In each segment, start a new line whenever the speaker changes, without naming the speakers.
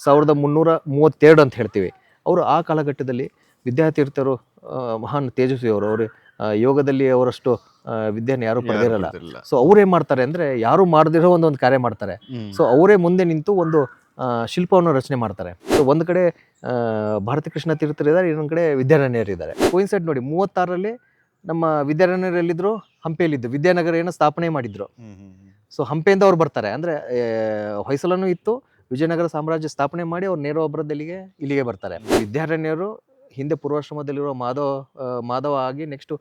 1332 ಅಂತ ಹೇಳ್ತೀವಿ. ಅವರು ಆ ಕಾಲಘಟ್ಟದಲ್ಲಿ ವಿದ್ಯಾತೀರ್ಥರು ಮಹಾನ್ ತೇಜಸ್ವಿಯವರು. ಅವರು ಯೋಗದಲ್ಲಿ ಅವರಷ್ಟು ವಿದ್ಯೆಯನ್ನು ಯಾರು ಪಡೆದಿರಲ್ಲ. ಸೊ ಅವ್ರೇನ್ ಮಾಡ್ತಾರೆ ಅಂದ್ರೆ ಯಾರು ಮಾಡದಿರೋ ಒಂದೊಂದು ಕಾರ್ಯ ಮಾಡ್ತಾರೆ. ಸೊ ಅವರೇ ಮುಂದೆ ನಿಂತು ಒಂದು ಶಿಲ್ಪವನ್ನು ರಚನೆ ಮಾಡ್ತಾರೆ. ಸೊ ಒಂದು ಕಡೆ ಭಾರತಿ ಕೃಷ್ಣ ತೀರ್ಥರಿದ್ದಾರೆ, ಇನ್ನೊಂದು ಕಡೆ ವಿದ್ಯಾರಣ್ಯರಿದ್ದಾರೆ. ಕೋಯಿನ್ಸೈಡ್ ನೋಡಿ 36ರಲ್ಲಿ ನಮ್ಮ ವಿದ್ಯಾರಣ್ಯರೆಲ್ಲಿದ್ರು, ಹಂಪಿಯಲ್ಲಿದ್ದು ವಿದ್ಯಾನಗರ ಏನೋ ಸ್ಥಾಪನೆ ಮಾಡಿದ್ರು. ಸೊ ಹಂಪೆಯಿಂದ ಅವ್ರು ಬರ್ತಾರೆ, ಅಂದ್ರೆ ಹೊಯ್ಸಳನೂ ಇತ್ತು, ವಿಜಯನಗರ ಸಾಮ್ರಾಜ್ಯ ಸ್ಥಾಪನೆ ಮಾಡಿ ಅವ್ರು ನೇರ ಒಬ್ಬರದಲ್ಲಿಗೆ ಇಲ್ಲಿಗೆ ಬರ್ತಾರೆ. ವಿದ್ಯಾರಣ್ಯರು ಹಿಂದೆ ಪೂರ್ವಾಶ್ರಮದಲ್ಲಿರುವ ಮಾಧವ ಆಗಿ ನೆಕ್ಸ್ಟ್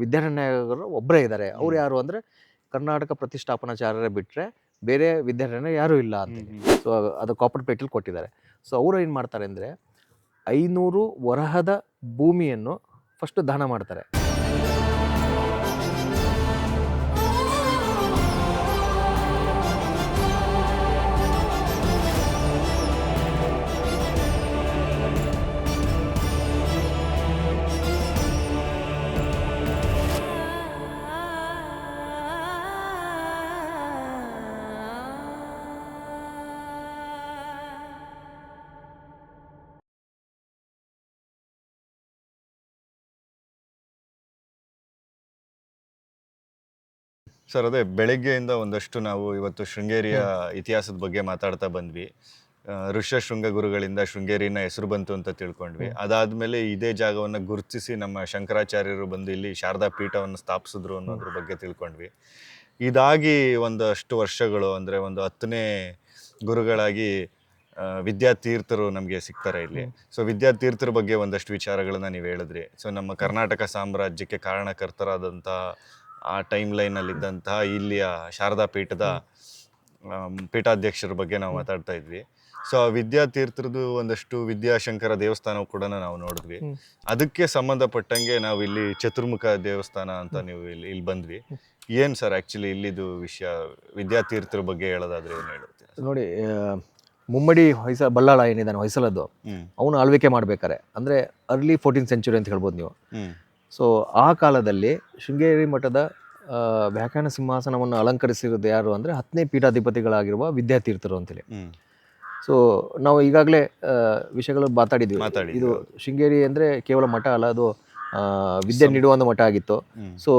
ವಿದ್ಯಾರಣ್ಯರು ಒಬ್ಬರೇ ಇದ್ದಾರೆ. ಅವ್ರು ಯಾರು ಅಂದ್ರೆ ಕರ್ನಾಟಕ ಪ್ರತಿಷ್ಠಾಪನಾಚಾರ್ಯರೇ ಬಿಟ್ರೆ ಬೇರೆ ವಿದ್ಯಾರಣ್ಯ ಯಾರೂ ಇಲ್ಲ ಅಂತ. ಸೊ ಅದು ಕಾಪರ್ ಪ್ಲೇಟಲ್ಲಿ ಕೊಟ್ಟಿದ್ದಾರೆ. ಸೊ ಅವರು ಏನು ಮಾಡ್ತಾರೆ ಅಂದರೆ 500 ವರಹದ ಭೂಮಿಯನ್ನು ಫಸ್ಟ್ ದಾನ ಮಾಡ್ತಾರೆ.
ಸರ್, ಅದೇ ಬೆಳಗ್ಗೆಯಿಂದ ಒಂದಷ್ಟು ನಾವು ಇವತ್ತು ಶೃಂಗೇರಿಯ ಇತಿಹಾಸದ ಬಗ್ಗೆ ಮಾತಾಡ್ತಾ ಬಂದ್ವಿ. ಋಷ್ಯಶೃಂಗ ಗುರುಗಳಿಂದ ಶೃಂಗೇರಿನ ಹೆಸರು ಬಂತು ಅಂತ ತಿಳ್ಕೊಂಡ್ವಿ. ಅದಾದ್ಮೇಲೆ ಇದೇ ಜಾಗವನ್ನು ಗುರುತಿಸಿ ನಮ್ಮ ಶಂಕರಾಚಾರ್ಯರು ಬಂದು ಇಲ್ಲಿ ಶಾರದಾ ಪೀಠವನ್ನು ಸ್ಥಾಪಿಸಿದ್ರು ಅನ್ನೋದ್ರ ಬಗ್ಗೆ ತಿಳ್ಕೊಂಡ್ವಿ. ಇದಾಗಿ ಒಂದಷ್ಟು ವರ್ಷಗಳು ಅಂದರೆ ಒಂದು 10ನೇ ಗುರುಗಳಾಗಿ ವಿದ್ಯಾತೀರ್ಥರು ನಮಗೆ ಸಿಗ್ತಾರೆ ಇಲ್ಲಿ. ಸೊ ವಿದ್ಯಾತೀರ್ಥರ ಬಗ್ಗೆ ಒಂದಷ್ಟು ವಿಚಾರಗಳನ್ನ ನೀವು ಹೇಳಿದ್ರಿ. ಸೊ ನಮ್ಮ ಕರ್ನಾಟಕ ಸಾಮ್ರಾಜ್ಯಕ್ಕೆ ಕಾರಣಕರ್ತರಾದಂಥ ಆ ಟೈಮ್ ಲೈನಲ್ಲಿದ್ದಂತಹ ಇಲ್ಲಿಯ ಶಾರದಾ ಪೀಠದ ಪೀಠಾಧ್ಯಕ್ಷರ ಬಗ್ಗೆ ನಾವು ಮಾತಾಡ್ತಾ ಇದ್ವಿ. ಸೊ ಆ ವಿದ್ಯಾತೀರ್ಥರದು ಒಂದಷ್ಟು ವಿದ್ಯಾಶಂಕರ ದೇವಸ್ಥಾನ ಕೂಡ ನಾವು ನೋಡಿದ್ವಿ. ಅದಕ್ಕೆ ಸಂಬಂಧಪಟ್ಟಂಗೆ ನಾವು ಇಲ್ಲಿ ಚತುರ್ಮುಖ ದೇವಸ್ಥಾನ ಅಂತ ನೀವು ಇಲ್ಲಿ ಬಂದ್ವಿ. ಏನು ಸರ್ ಆ್ಯಕ್ಚುಲಿ ಇಲ್ಲಿದು ವಿಷಯ, ವಿದ್ಯಾತೀರ್ಥರ ಬಗ್ಗೆ ಹೇಳೋದಾದ್ರೆ ಏನು ಹೇಳುತ್ತೆ
ನೋಡಿ. ಮುಮ್ಮಡಿ ಬಲ್ಲಾಳ ಏನಿದ್ದಾನೆ ಹೊಯ್ಸಳದ್ದು, ಅವನು ಆಳ್ವಿಕೆ ಮಾಡ್ಬೇಕಾರೆ ಅಂದರೆ ಅರ್ಲಿ 14th century ಅಂತ ಹೇಳ್ಬೋದು ನೀವು. ಸೊ ಆ ಕಾಲದಲ್ಲಿ ಶೃಂಗೇರಿ ಮಠದ ವ್ಯಾಖ್ಯಾನ ಸಿಂಹಾಸನವನ್ನು ಅಲಂಕರಿಸಿರೋದು ಯಾರು ಅಂದರೆ 10ನೇ ಪೀಠಾಧಿಪತಿಗಳಾಗಿರುವ ವಿದ್ಯಾತೀರ್ಥರು ಅಂತೇಳಿ. ಸೊ ನಾವು ಈಗಾಗಲೇ ವಿಷಯಗಳು ಮಾತಾಡಿದ್ವಿ. ಇದು ಶೃಂಗೇರಿ ಅಂದರೆ ಕೇವಲ ಮಠ ಅಲ್ಲ, ಅದು ವಿದ್ಯೆ ನೀಡುವ ಒಂದು ಮಠ ಆಗಿತ್ತು. ಸೊ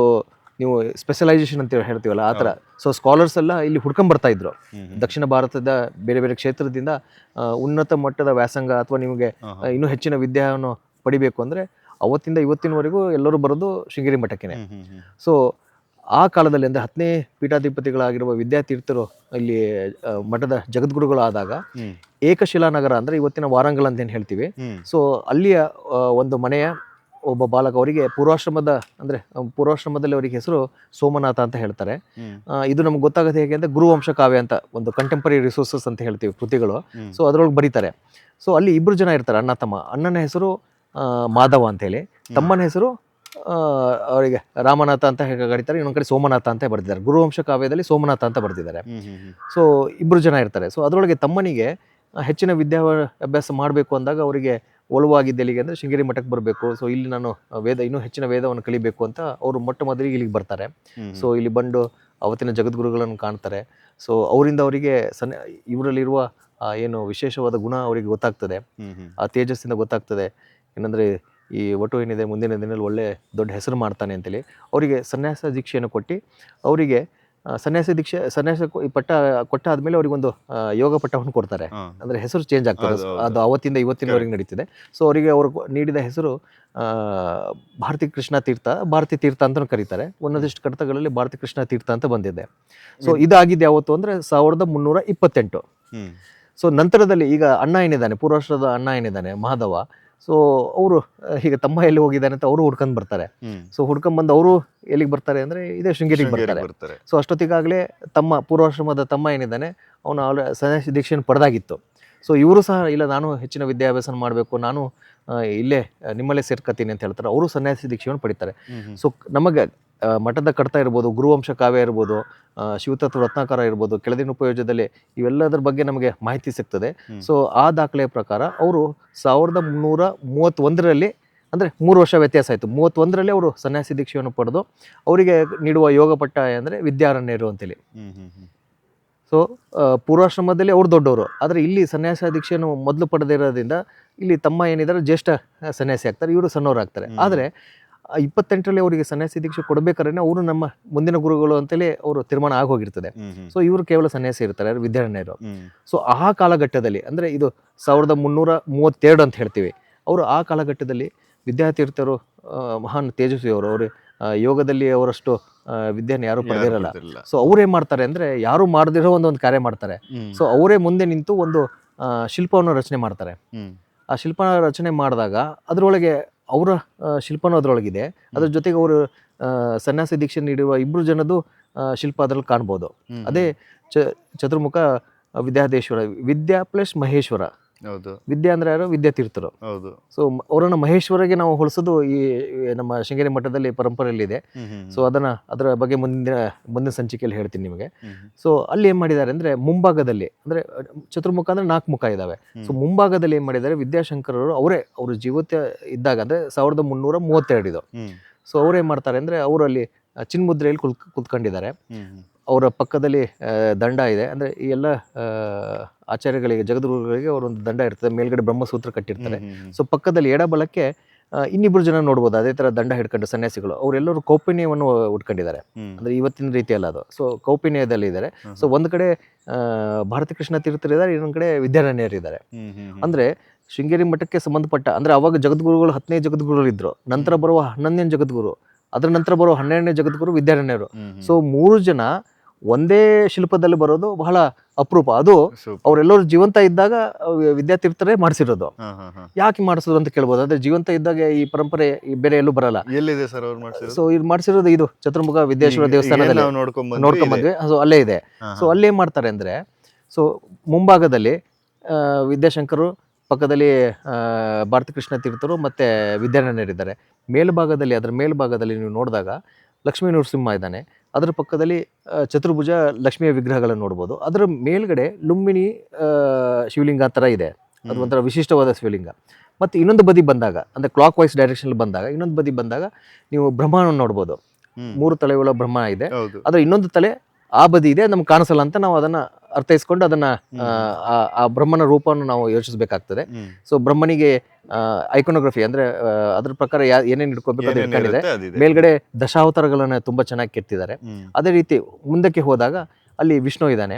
ನೀವು ಸ್ಪೆಷಲೈಸೇಷನ್ ಅಂತ ಹೇಳ್ತೀವಲ್ಲ ಆ ಥರ. ಸೊ ಸ್ಕಾಲರ್ಸ್ ಎಲ್ಲ ಇಲ್ಲಿ ಹುಡ್ಕೊಂಬರ್ತಾ ಇದ್ರು ದಕ್ಷಿಣ ಭಾರತದ ಬೇರೆ ಬೇರೆ ಕ್ಷೇತ್ರದಿಂದ. ಉನ್ನತ ಮಟ್ಟದ ವ್ಯಾಸಂಗ ಅಥವಾ ನಿಮಗೆ ಇನ್ನೂ ಹೆಚ್ಚಿನ ವಿದ್ಯೆಯನ್ನು ಪಡಿಬೇಕು ಅಂದರೆ ಅವತ್ತಿಂದ ಇವತ್ತಿನವರೆಗೂ ಎಲ್ಲರೂ ಬರೋದು ಶೃಂಗೇರಿ ಮಠಕ್ಕೇನೆ. ಸೊ ಆ ಕಾಲದಲ್ಲಿ ಅಂದರೆ 10ನೇ ಪೀಠಾಧಿಪತಿಗಳಾಗಿರುವ ವಿದ್ಯಾತೀರ್ಥರು ಇಲ್ಲಿ ಮಠದ ಜಗದ್ಗುರುಗಳಾದಾಗ ಏಕಶಿಲಾನಗರ ಅಂದರೆ ಇವತ್ತಿನ ವಾರಂಗಲ್ ಅಂತ ಏನು ಹೇಳ್ತೀವಿ. ಸೊ ಅಲ್ಲಿಯ ಒಂದು ಮನೆಯ ಒಬ್ಬ ಬಾಲಕ, ಅವರಿಗೆ ಪೂರ್ವಾಶ್ರಮದಲ್ಲಿ ಅವರಿಗೆ ಹೆಸರು ಸೋಮನಾಥ ಅಂತ ಹೇಳ್ತಾರೆ. ಇದು ನಮ್ಗೆ ಗೊತ್ತಾಗುತ್ತೆ ಹೇಗೆ ಅಂದರೆ ಗುರುವಂಶ ಕಾವ್ಯ ಅಂತ ಒಂದು ಕಂಟೆಂಪರರಿ ರಿಸೋರ್ಸಸ್ ಅಂತ ಹೇಳ್ತೀವಿ ಕೃತಿಗಳು. ಸೊ ಅದರೊಳಗೆ ಬರೀತಾರೆ. ಸೊ ಅಲ್ಲಿ 2 ಜನ ಇರ್ತಾರೆ, ಅಣ್ಣ ತಮ್ಮ. ಅಣ್ಣನ ಹೆಸರು ಮಾಧವ ಅಂತ ಹೇಳಿ, ತಮ್ಮನ ಹೆಸರು ಅವರಿಗೆ ರಾಮನಾಥ ಅಂತ ಕರೀತಾರೆ. ಇನ್ನೊಂದು ಕಡೆ ಸೋಮನಾಥ ಅಂತ ಬರ್ತಿದ್ದಾರೆ. ಗುರುವಂಶ ಕಾವ್ಯದಲ್ಲಿ ಸೋಮನಾಥ ಅಂತ ಬರ್ತಿದ್ದಾರೆ. ಸೊ 2 ಜನ ಇರ್ತಾರೆ. ಸೊ ಅದರೊಳಗೆ ತಮ್ಮನಿಗೆ ಹೆಚ್ಚಿನ ವಿದ್ಯಾಭ್ಯಾಸ ಮಾಡಬೇಕು ಅಂದಾಗ ಅವರಿಗೆ ಒಲವಾಗಿದ್ದೆಲ್ಲಿಗೆ ಅಂದರೆ ಶೃಂಗೇರಿ ಮಠಕ್ಕೆ ಬರಬೇಕು. ಸೊ ಇಲ್ಲಿ ನಾನು ಇನ್ನೂ ಹೆಚ್ಚಿನ ವೇದವನ್ನು ಕಲಿಬೇಕು ಅಂತ ಅವರು ಮೊಟ್ಟ ಮೊದಲಿಗೆ ಇಲ್ಲಿಗೆ ಬರ್ತಾರೆ. ಸೊ ಇಲ್ಲಿ ಬಂದು ಅವತ್ತಿನ ಜಗದ್ಗುರುಗಳನ್ನು ಕಾಣ್ತಾರೆ. ಸೊ ಅವರಿಂದ ಅವರಿಗೆ ಇವರಲ್ಲಿರುವ ಏನು ವಿಶೇಷವಾದ ಗುಣ ಅವರಿಗೆ ಗೊತ್ತಾಗ್ತದೆ, ಆ ತೇಜಸ್ಸಿಂದ ಗೊತ್ತಾಗ್ತದೆ. ಏನಂದರೆ ಈ ಒಟ್ಟು ಏನಿದೆ ಮುಂದಿನ ದಿನದಲ್ಲಿ ಒಳ್ಳೆ ದೊಡ್ಡ ಹೆಸರು ಮಾಡ್ತಾನೆ ಅಂತೇಳಿ ಅವರಿಗೆ ಸನ್ಯಾಸ ದೀಕ್ಷೆಯನ್ನು ಕೊಟ್ಟು ಅವರಿಗೆ ಸನ್ಯಾಸ ಪಟ್ಟ ಕೊಟ್ಟಾದ್ಮೇಲೆ ಅವರಿಗೊಂದು ಯೋಗ ಪಟ್ಟವನ್ನು ಕೊಡ್ತಾರೆ. ಅಂದರೆ ಹೆಸರು ಚೇಂಜ್ ಆಗ್ತದೆ, ಅದು ಅವತ್ತಿಂದ ಇವತ್ತಿನವರೆಗೆ ನಡೀತಿದೆ. ಸೊ ಅವರಿಗೆ ಅವರು ನೀಡಿದ ಹೆಸರು ಭಾರತಿ ತೀರ್ಥ ಅಂತ ಕರೀತಾರೆ. ಒಂದೊಂದಿಷ್ಟು ಕಡತಗಳಲ್ಲಿ ಭಾರತಿ ಕೃಷ್ಣ ತೀರ್ಥ ಅಂತ ಬಂದಿದೆ. ಸೊ ಇದಾಗಿದೆ ಯಾವತ್ತು ಅಂದರೆ 1328. ಸೊ ನಂತರದಲ್ಲಿ ಈಗ ಅಣ್ಣ ಏನಿದ್ದಾನೆ, ಪೂರ್ವಾಶ್ರದ ಅಣ್ಣ ಏನಿದ್ದಾನೆ ಮಾಧವ, ಸೊ ಅವರು ಹೀಗೆ ತಮ್ಮ ಎಲ್ಲಿ ಹೋಗಿದ್ದಾನೆ ಅಂತ ಅವರು ಹುಡ್ಕೊಂಡ್ ಬರ್ತಾರೆ. ಸೊ ಹುಡ್ಕೊಂಡ್ ಬಂದು ಅವರು ಎಲ್ಲಿಗೆ ಬರ್ತಾರೆ ಅಂದ್ರೆ ಇದೇ ಶೃಂಗೇರಿಗೆ ಬರ್ತಾರೆ. ಸೊ ಅಷ್ಟೊತ್ತಿಗಾಗಲೇ ಪೂರ್ವಾಶ್ರಮದ ತಮ್ಮ ಏನಿದ್ದಾನೆ ಅವನು ಸನ್ಯಾಸಿ ದೀಕ್ಷೆಯನ್ನು ಪಡೆದಾಗಿತ್ತು. ಸೊ ಇವರು ಸಹ ಇಲ್ಲ, ನಾನು ಹೆಚ್ಚಿನ ವಿದ್ಯಾಭ್ಯಾಸ ಮಾಡಬೇಕು, ನಾನು ಇಲ್ಲೇ ನಿಮ್ಮಲ್ಲೇ ಸೇರ್ಕತೀನಿ ಅಂತ ಹೇಳ್ತಾರೆ. ಅವರು ಸನ್ಯಾಸಿ ದೀಕ್ಷೆಯನ್ನು ಪಡಿತಾರೆ. ಸೊ ನಮಗೆ ಮಠದ ಕಡತ ಇರ್ಬೋದು, ಗುರುವಂಶ ಕಾವ್ಯ ಇರ್ಬೋದು, ಶಿವತತ್ವ ರತ್ನಾಕರ ಇರ್ಬೋದು, ಕೆಳದಿನ ಉಪಯೋಜದಲ್ಲಿ ಇವೆಲ್ಲದರ ಬಗ್ಗೆ ನಮಗೆ ಮಾಹಿತಿ ಸಿಗ್ತದೆ. ಸೊ ಆ ದಾಖಲೆಯ ಪ್ರಕಾರ ಅವರು 1331ರಲ್ಲಿ ಅಂದರೆ 3 ವರ್ಷ ವ್ಯತ್ಯಾಸ ಆಯಿತು. 31ರಲ್ಲಿ ಅವರು ಸನ್ಯಾಸಿ ದೀಕ್ಷೆಯನ್ನು ಪಡೆದು ಅವರಿಗೆ ನೀಡುವ ಯೋಗ ಪಟ್ಟ ಅಂದರೆ ವಿದ್ಯಾರಣ್ಯರು ಅಂತೇಳಿ. ಸೊ ಪೂರ್ವಾಶ್ರಮದಲ್ಲಿ ಅವ್ರು ದೊಡ್ಡವರು, ಆದರೆ ಇಲ್ಲಿ ಸನ್ಯಾಸ ದೀಕ್ಷೆಯನ್ನು ಮೊದಲು ಪಡೆದಿರೋದ್ರಿಂದ ಇಲ್ಲಿ ತಮ್ಮ ಏನಿದ್ದಾರೆ ಜ್ಯೇಷ್ಠ ಸನ್ಯಾಸಿ ಆಗ್ತಾರೆ, ಇವರು ಸಣ್ಣವರು ಆಗ್ತಾರೆ. ಆದರೆ 28ರಲ್ಲಿ ಅವರಿಗೆ ಸನ್ಯಾಸಿ ದೀಕ್ಷೆ ಕೊಡಬೇಕಾದ್ರೆ ಅವರು ನಮ್ಮ ಮುಂದಿನ ಗುರುಗಳು ಅಂತೇಳಿ ಅವರು ತೀರ್ಮಾನ ಆಗೋಗಿರ್ತದೆ. ಸೊ ಇವರು ಕೇವಲ ಸನ್ಯಾಸಿ ಇರ್ತಾರೆ, ವಿದ್ಯಾರಣ್ಯರು. ಸೊ ಆ ಕಾಲಘಟ್ಟದಲ್ಲಿ ಅಂದರೆ ಇದು 1332 ಅಂತ ಹೇಳ್ತೀವಿ. ಅವರು ಆ ಕಾಲಘಟ್ಟದಲ್ಲಿ ವಿದ್ಯಾತೀರ್ಥರು ಮಹಾನ್ ತೇಜಸ್ವಿಯವರು, ಅವರು ಯೋಗದಲ್ಲಿ ಅವರಷ್ಟು ವಿದ್ಯೆಯನ್ನು ಯಾರು ಪಡೆದಿರಲ್ಲ. ಸೊ ಅವ್ರೇನ್ ಮಾಡ್ತಾರೆ ಅಂದ್ರೆ ಯಾರು ಮಾಡದಿರೋ ಒಂದೊಂದು ಕಾರ್ಯ ಮಾಡ್ತಾರೆ. ಸೊ ಅವರೇ ಮುಂದೆ ನಿಂತು ಒಂದು ಶಿಲ್ಪವನ್ನು ರಚನೆ ಮಾಡ್ತಾರೆ. ಆ ಶಿಲ್ಪ ರಚನೆ ಮಾಡಿದಾಗ ಅದರೊಳಗೆ ಅವರ ಶಿಲ್ಪನೂ ಅದರೊಳಗಿದೆ, ಅದ್ರ ಜೊತೆಗೆ ಅವರು ಸನ್ಯಾಸಿ ದೀಕ್ಷೆ ನೀಡುವ ಇಬ್ರು ಜನದ್ದು ಶಿಲ್ಪ ಅದ್ರಲ್ಲಿ ಕಾಣ್ಬೋದು. ಅದೇ ಚತುರ್ಮುಖ ವಿದ್ಯಾಧೇಶ್ವರ, ವಿದ್ಯಾ ಪ್ಲಸ್ ಮಹೇಶ್ವರ. ವಿದ್ಯಾ ಅಂದ್ರೆ ಯಾರು? ವಿದ್ಯಾತೀರ್ಥರು. ಸೊ ಅವರನ್ನ ಮಹೇಶ್ವರಿಗೆ ನಾವು ಹೋಲಿಸೋದು ಈ ನಮ್ಮ ಶೃಂಗೇರಿ ಮಠದಲ್ಲಿ ಪರಂಪರೆಯಲ್ಲಿದೆ. ಸೊ ಅದರ ಬಗ್ಗೆ ಮುಂದಿನ ಸಂಚಿಕೆಯಲ್ಲಿ ಹೇಳ್ತೀನಿ ನಿಮಗೆ. ಸೊ ಅಲ್ಲಿ ಏನ್ ಮಾಡಿದ್ದಾರೆ ಅಂದ್ರೆ ಮುಂಭಾಗದಲ್ಲಿ, ಅಂದ್ರೆ ಚತುರ್ಮುಖ ಅಂದ್ರೆ 4 ಮುಖ ಇದಾವೆ. ಸೊ ಮುಂಭಾಗದಲ್ಲಿ ಏನ್ ಮಾಡಿದ್ದಾರೆ, ವಿದ್ಯಾಶಂಕರರು ಅವರೇ ಅವ್ರ ಜೀವಿತ ಇದ್ದಾಗ ಅಂದ್ರೆ 1332 ಇದು. ಸೊ ಅವ್ರೇನ್ ಮಾಡ್ತಾರೆ ಅಂದ್ರೆ ಅವರು ಅಲ್ಲಿ ಚಿನ್ಮುದ್ರೆಯಲ್ಲಿ ಕುತ್ಕೊಂಡಿದ್ದಾರೆ. ಅವರ ಪಕ್ಕದಲ್ಲಿ ದಂಡ ಇದೆ. ಅಂದ್ರೆ ಈ ಎಲ್ಲ ಆಚಾರ್ಯಗಳಿಗೆ, ಜಗದ್ಗುರುಗಳಿಗೆ ಅವರೊಂದು ದಂಡ ಇರ್ತದೆ, ಮೇಲ್ಗಡೆ ಬ್ರಹ್ಮಸೂತ್ರ ಕಟ್ಟಿರ್ತಾರೆ. ಸೊ ಪಕ್ಕದಲ್ಲಿ ಎಡಬಲಕ್ಕೆ ಇನ್ನಿಬ್ರು ಜನ ನೋಡ್ಬೋದು ಅದೇ ತರ ದಂಡ ಹಿಡ್ಕೊಂಡು ಸನ್ಯಾಸಿಗಳು. ಅವರೆಲ್ಲರೂ ಕೌಪಿನ್ಯವನ್ನು ಉಟ್ಕೊಂಡಿದ್ದಾರೆ. ಅಂದ್ರೆ ಇವತ್ತಿನ ರೀತಿಯಲ್ಲ ಅದು. ಸೊ ಕೌಪಿನ್ಯದಲ್ಲಿ ಇದ್ದಾರೆ. ಸೊ ಒಂದ್ ಕಡೆ ಭಾರತಿ ಕೃಷ್ಣ ತೀರ್ಥರಿದ್ದಾರೆ, ಇನ್ನೊಂದ್ ಕಡೆ ವಿದ್ಯಾರಣ್ಯರಿದ್ದಾರೆ. ಅಂದ್ರೆ ಶೃಂಗೇರಿ ಮಠಕ್ಕೆ ಸಂಬಂಧಪಟ್ಟ, ಅಂದ್ರೆ ಅವಾಗ ಜಗದ್ಗುರುಗಳು 10ನೇ ಜಗದ್ಗುರು ಇದ್ರು, ನಂತರ ಬರುವ 11ನೇ ಜಗದ್ಗುರು, ಅದರ ನಂತರ ಬರುವ 12ನೇ ಜಗದ್ಗುರು ವಿದ್ಯಾರಣ್ಯರು. ಸೊ 3 ಜನ ಒಂದೇ ಶಿಲ್ಪದಲ್ಲಿ ಬರೋದು ಬಹಳ ಅಪರೂಪ. ಅದು ಅವರೆಲ್ಲರೂ ಜೀವಂತ ಇದ್ದಾಗ ವಿದ್ಯಾತೀರ್ಥರೇ ಮಾಡಿಸಿರೋದು. ಯಾಕೆ ಮಾಡಿಸೋದು ಅಂತ ಕೇಳ್ಬೋದು. ಅಂದ್ರೆ ಜೀವಂತ ಇದ್ದಾಗ ಈ ಪರಂಪರೆ ಬೇರೆ ಎಲ್ಲೂ ಬರಲ್ಲ.
ಎಲ್ಲಿದೆ ಸರ್ ಅವ್ರು ಮಾಡಿಸಿರೋದು?
ಸೊ ಇದು ಮಾಡಿಸಿರೋದು ಇದು ಚತುರ್ಮುಖ ವಿದ್ಯೇಶ್ವರ ದೇವಸ್ಥಾನದಲ್ಲಿ ನೋಡ್ಕೊಂಡ್ ಬಂದ್ವಿ. ಸೊ ಅಲ್ಲೇ ಇದೆ. ಸೊ ಅಲ್ಲೇ ಮಾಡ್ತಾರೆ ಅಂದ್ರೆ, ಸೊ ಮುಂಭಾಗದಲ್ಲಿ ವಿದ್ಯಾಶಂಕರು, ಪಕ್ಕದಲ್ಲಿ ಭಾರತಿ ಕೃಷ್ಣ ತೀರ್ಥರು ಮತ್ತೆ ವಿದ್ಯಾರಣ್ಯರಿದ್ದಾರೆ. ಮೇಲ್ಭಾಗದಲ್ಲಿ, ಅದರ ಮೇಲ್ಭಾಗದಲ್ಲಿ ನೀವು ನೋಡಿದಾಗ ಲಕ್ಷ್ಮೀ ನರಸಿಂಹ ಇದ್ದಾನೆ. ಅದರ ಪಕ್ಕದಲ್ಲಿ ಚತುರ್ಭುಜ ಲಕ್ಷ್ಮಿಯ ವಿಗ್ರಹಗಳನ್ನು ನೋಡ್ಬೋದು. ಅದರ ಮೇಲ್ಗಡೆ ಲುಂಬಿನಿ ಶಿವಲಿಂಗ ಥರ ಇದೆ. ಅದು ಒಂಥರ ವಿಶಿಷ್ಟವಾದ ಶಿವಲಿಂಗ. ಮತ್ತು ಇನ್ನೊಂದು ಬದಿ ಬಂದಾಗ, ಅಂದರೆ ಕ್ಲಾಕ್ ವೈಸ್ ಡೈರೆಕ್ಷನ್ ಬಂದಾಗ, ಇನ್ನೊಂದು ಬದಿ ಬಂದಾಗ ನೀವು ಬ್ರಹ್ಮವನ್ನು ನೋಡ್ಬೋದು. 3 ತಲೆಗಳ ಬ್ರಹ್ಮ ಇದೆ. ಅದರ ಇನ್ನೊಂದು ತಲೆ ಆ ಬದಿ ಇದೆ, ನಮ್ಗೆ ಕಾಣಿಸಲ್ಲ ಅಂತ ನಾವು ಅದನ್ನ ಅರ್ಥೈಸ್ಕೊಂಡು ಅದನ್ನ ಆ ಬ್ರಹ್ಮನ ರೂಪವನ್ನು ನಾವು ಯೋಚಿಸಬೇಕಾಗ್ತದೆ. ಸೊ ಬ್ರಹ್ಮನಿಗೆ ಐಕೋನೋಗ್ರಫಿ ಅಂದ್ರೆ ಅದ್ರ ಪ್ರಕಾರ ಏನೇನು ಇಟ್ಕೋಬೇಕು ಅದು ಇಟ್ಕೊಂಡಿದೆ. ಮೇಲ್ಗಡೆ ದಶಾವತಾರಗಳನ್ನ ತುಂಬಾ ಚೆನ್ನಾಗಿ ಕೆತ್ತಿದ್ದಾರೆ. ಅದೇ ರೀತಿ ಮುಂದಕ್ಕೆ ಹೋದಾಗ ಅಲ್ಲಿ ವಿಷ್ಣು ಇದ್ದಾನೆ.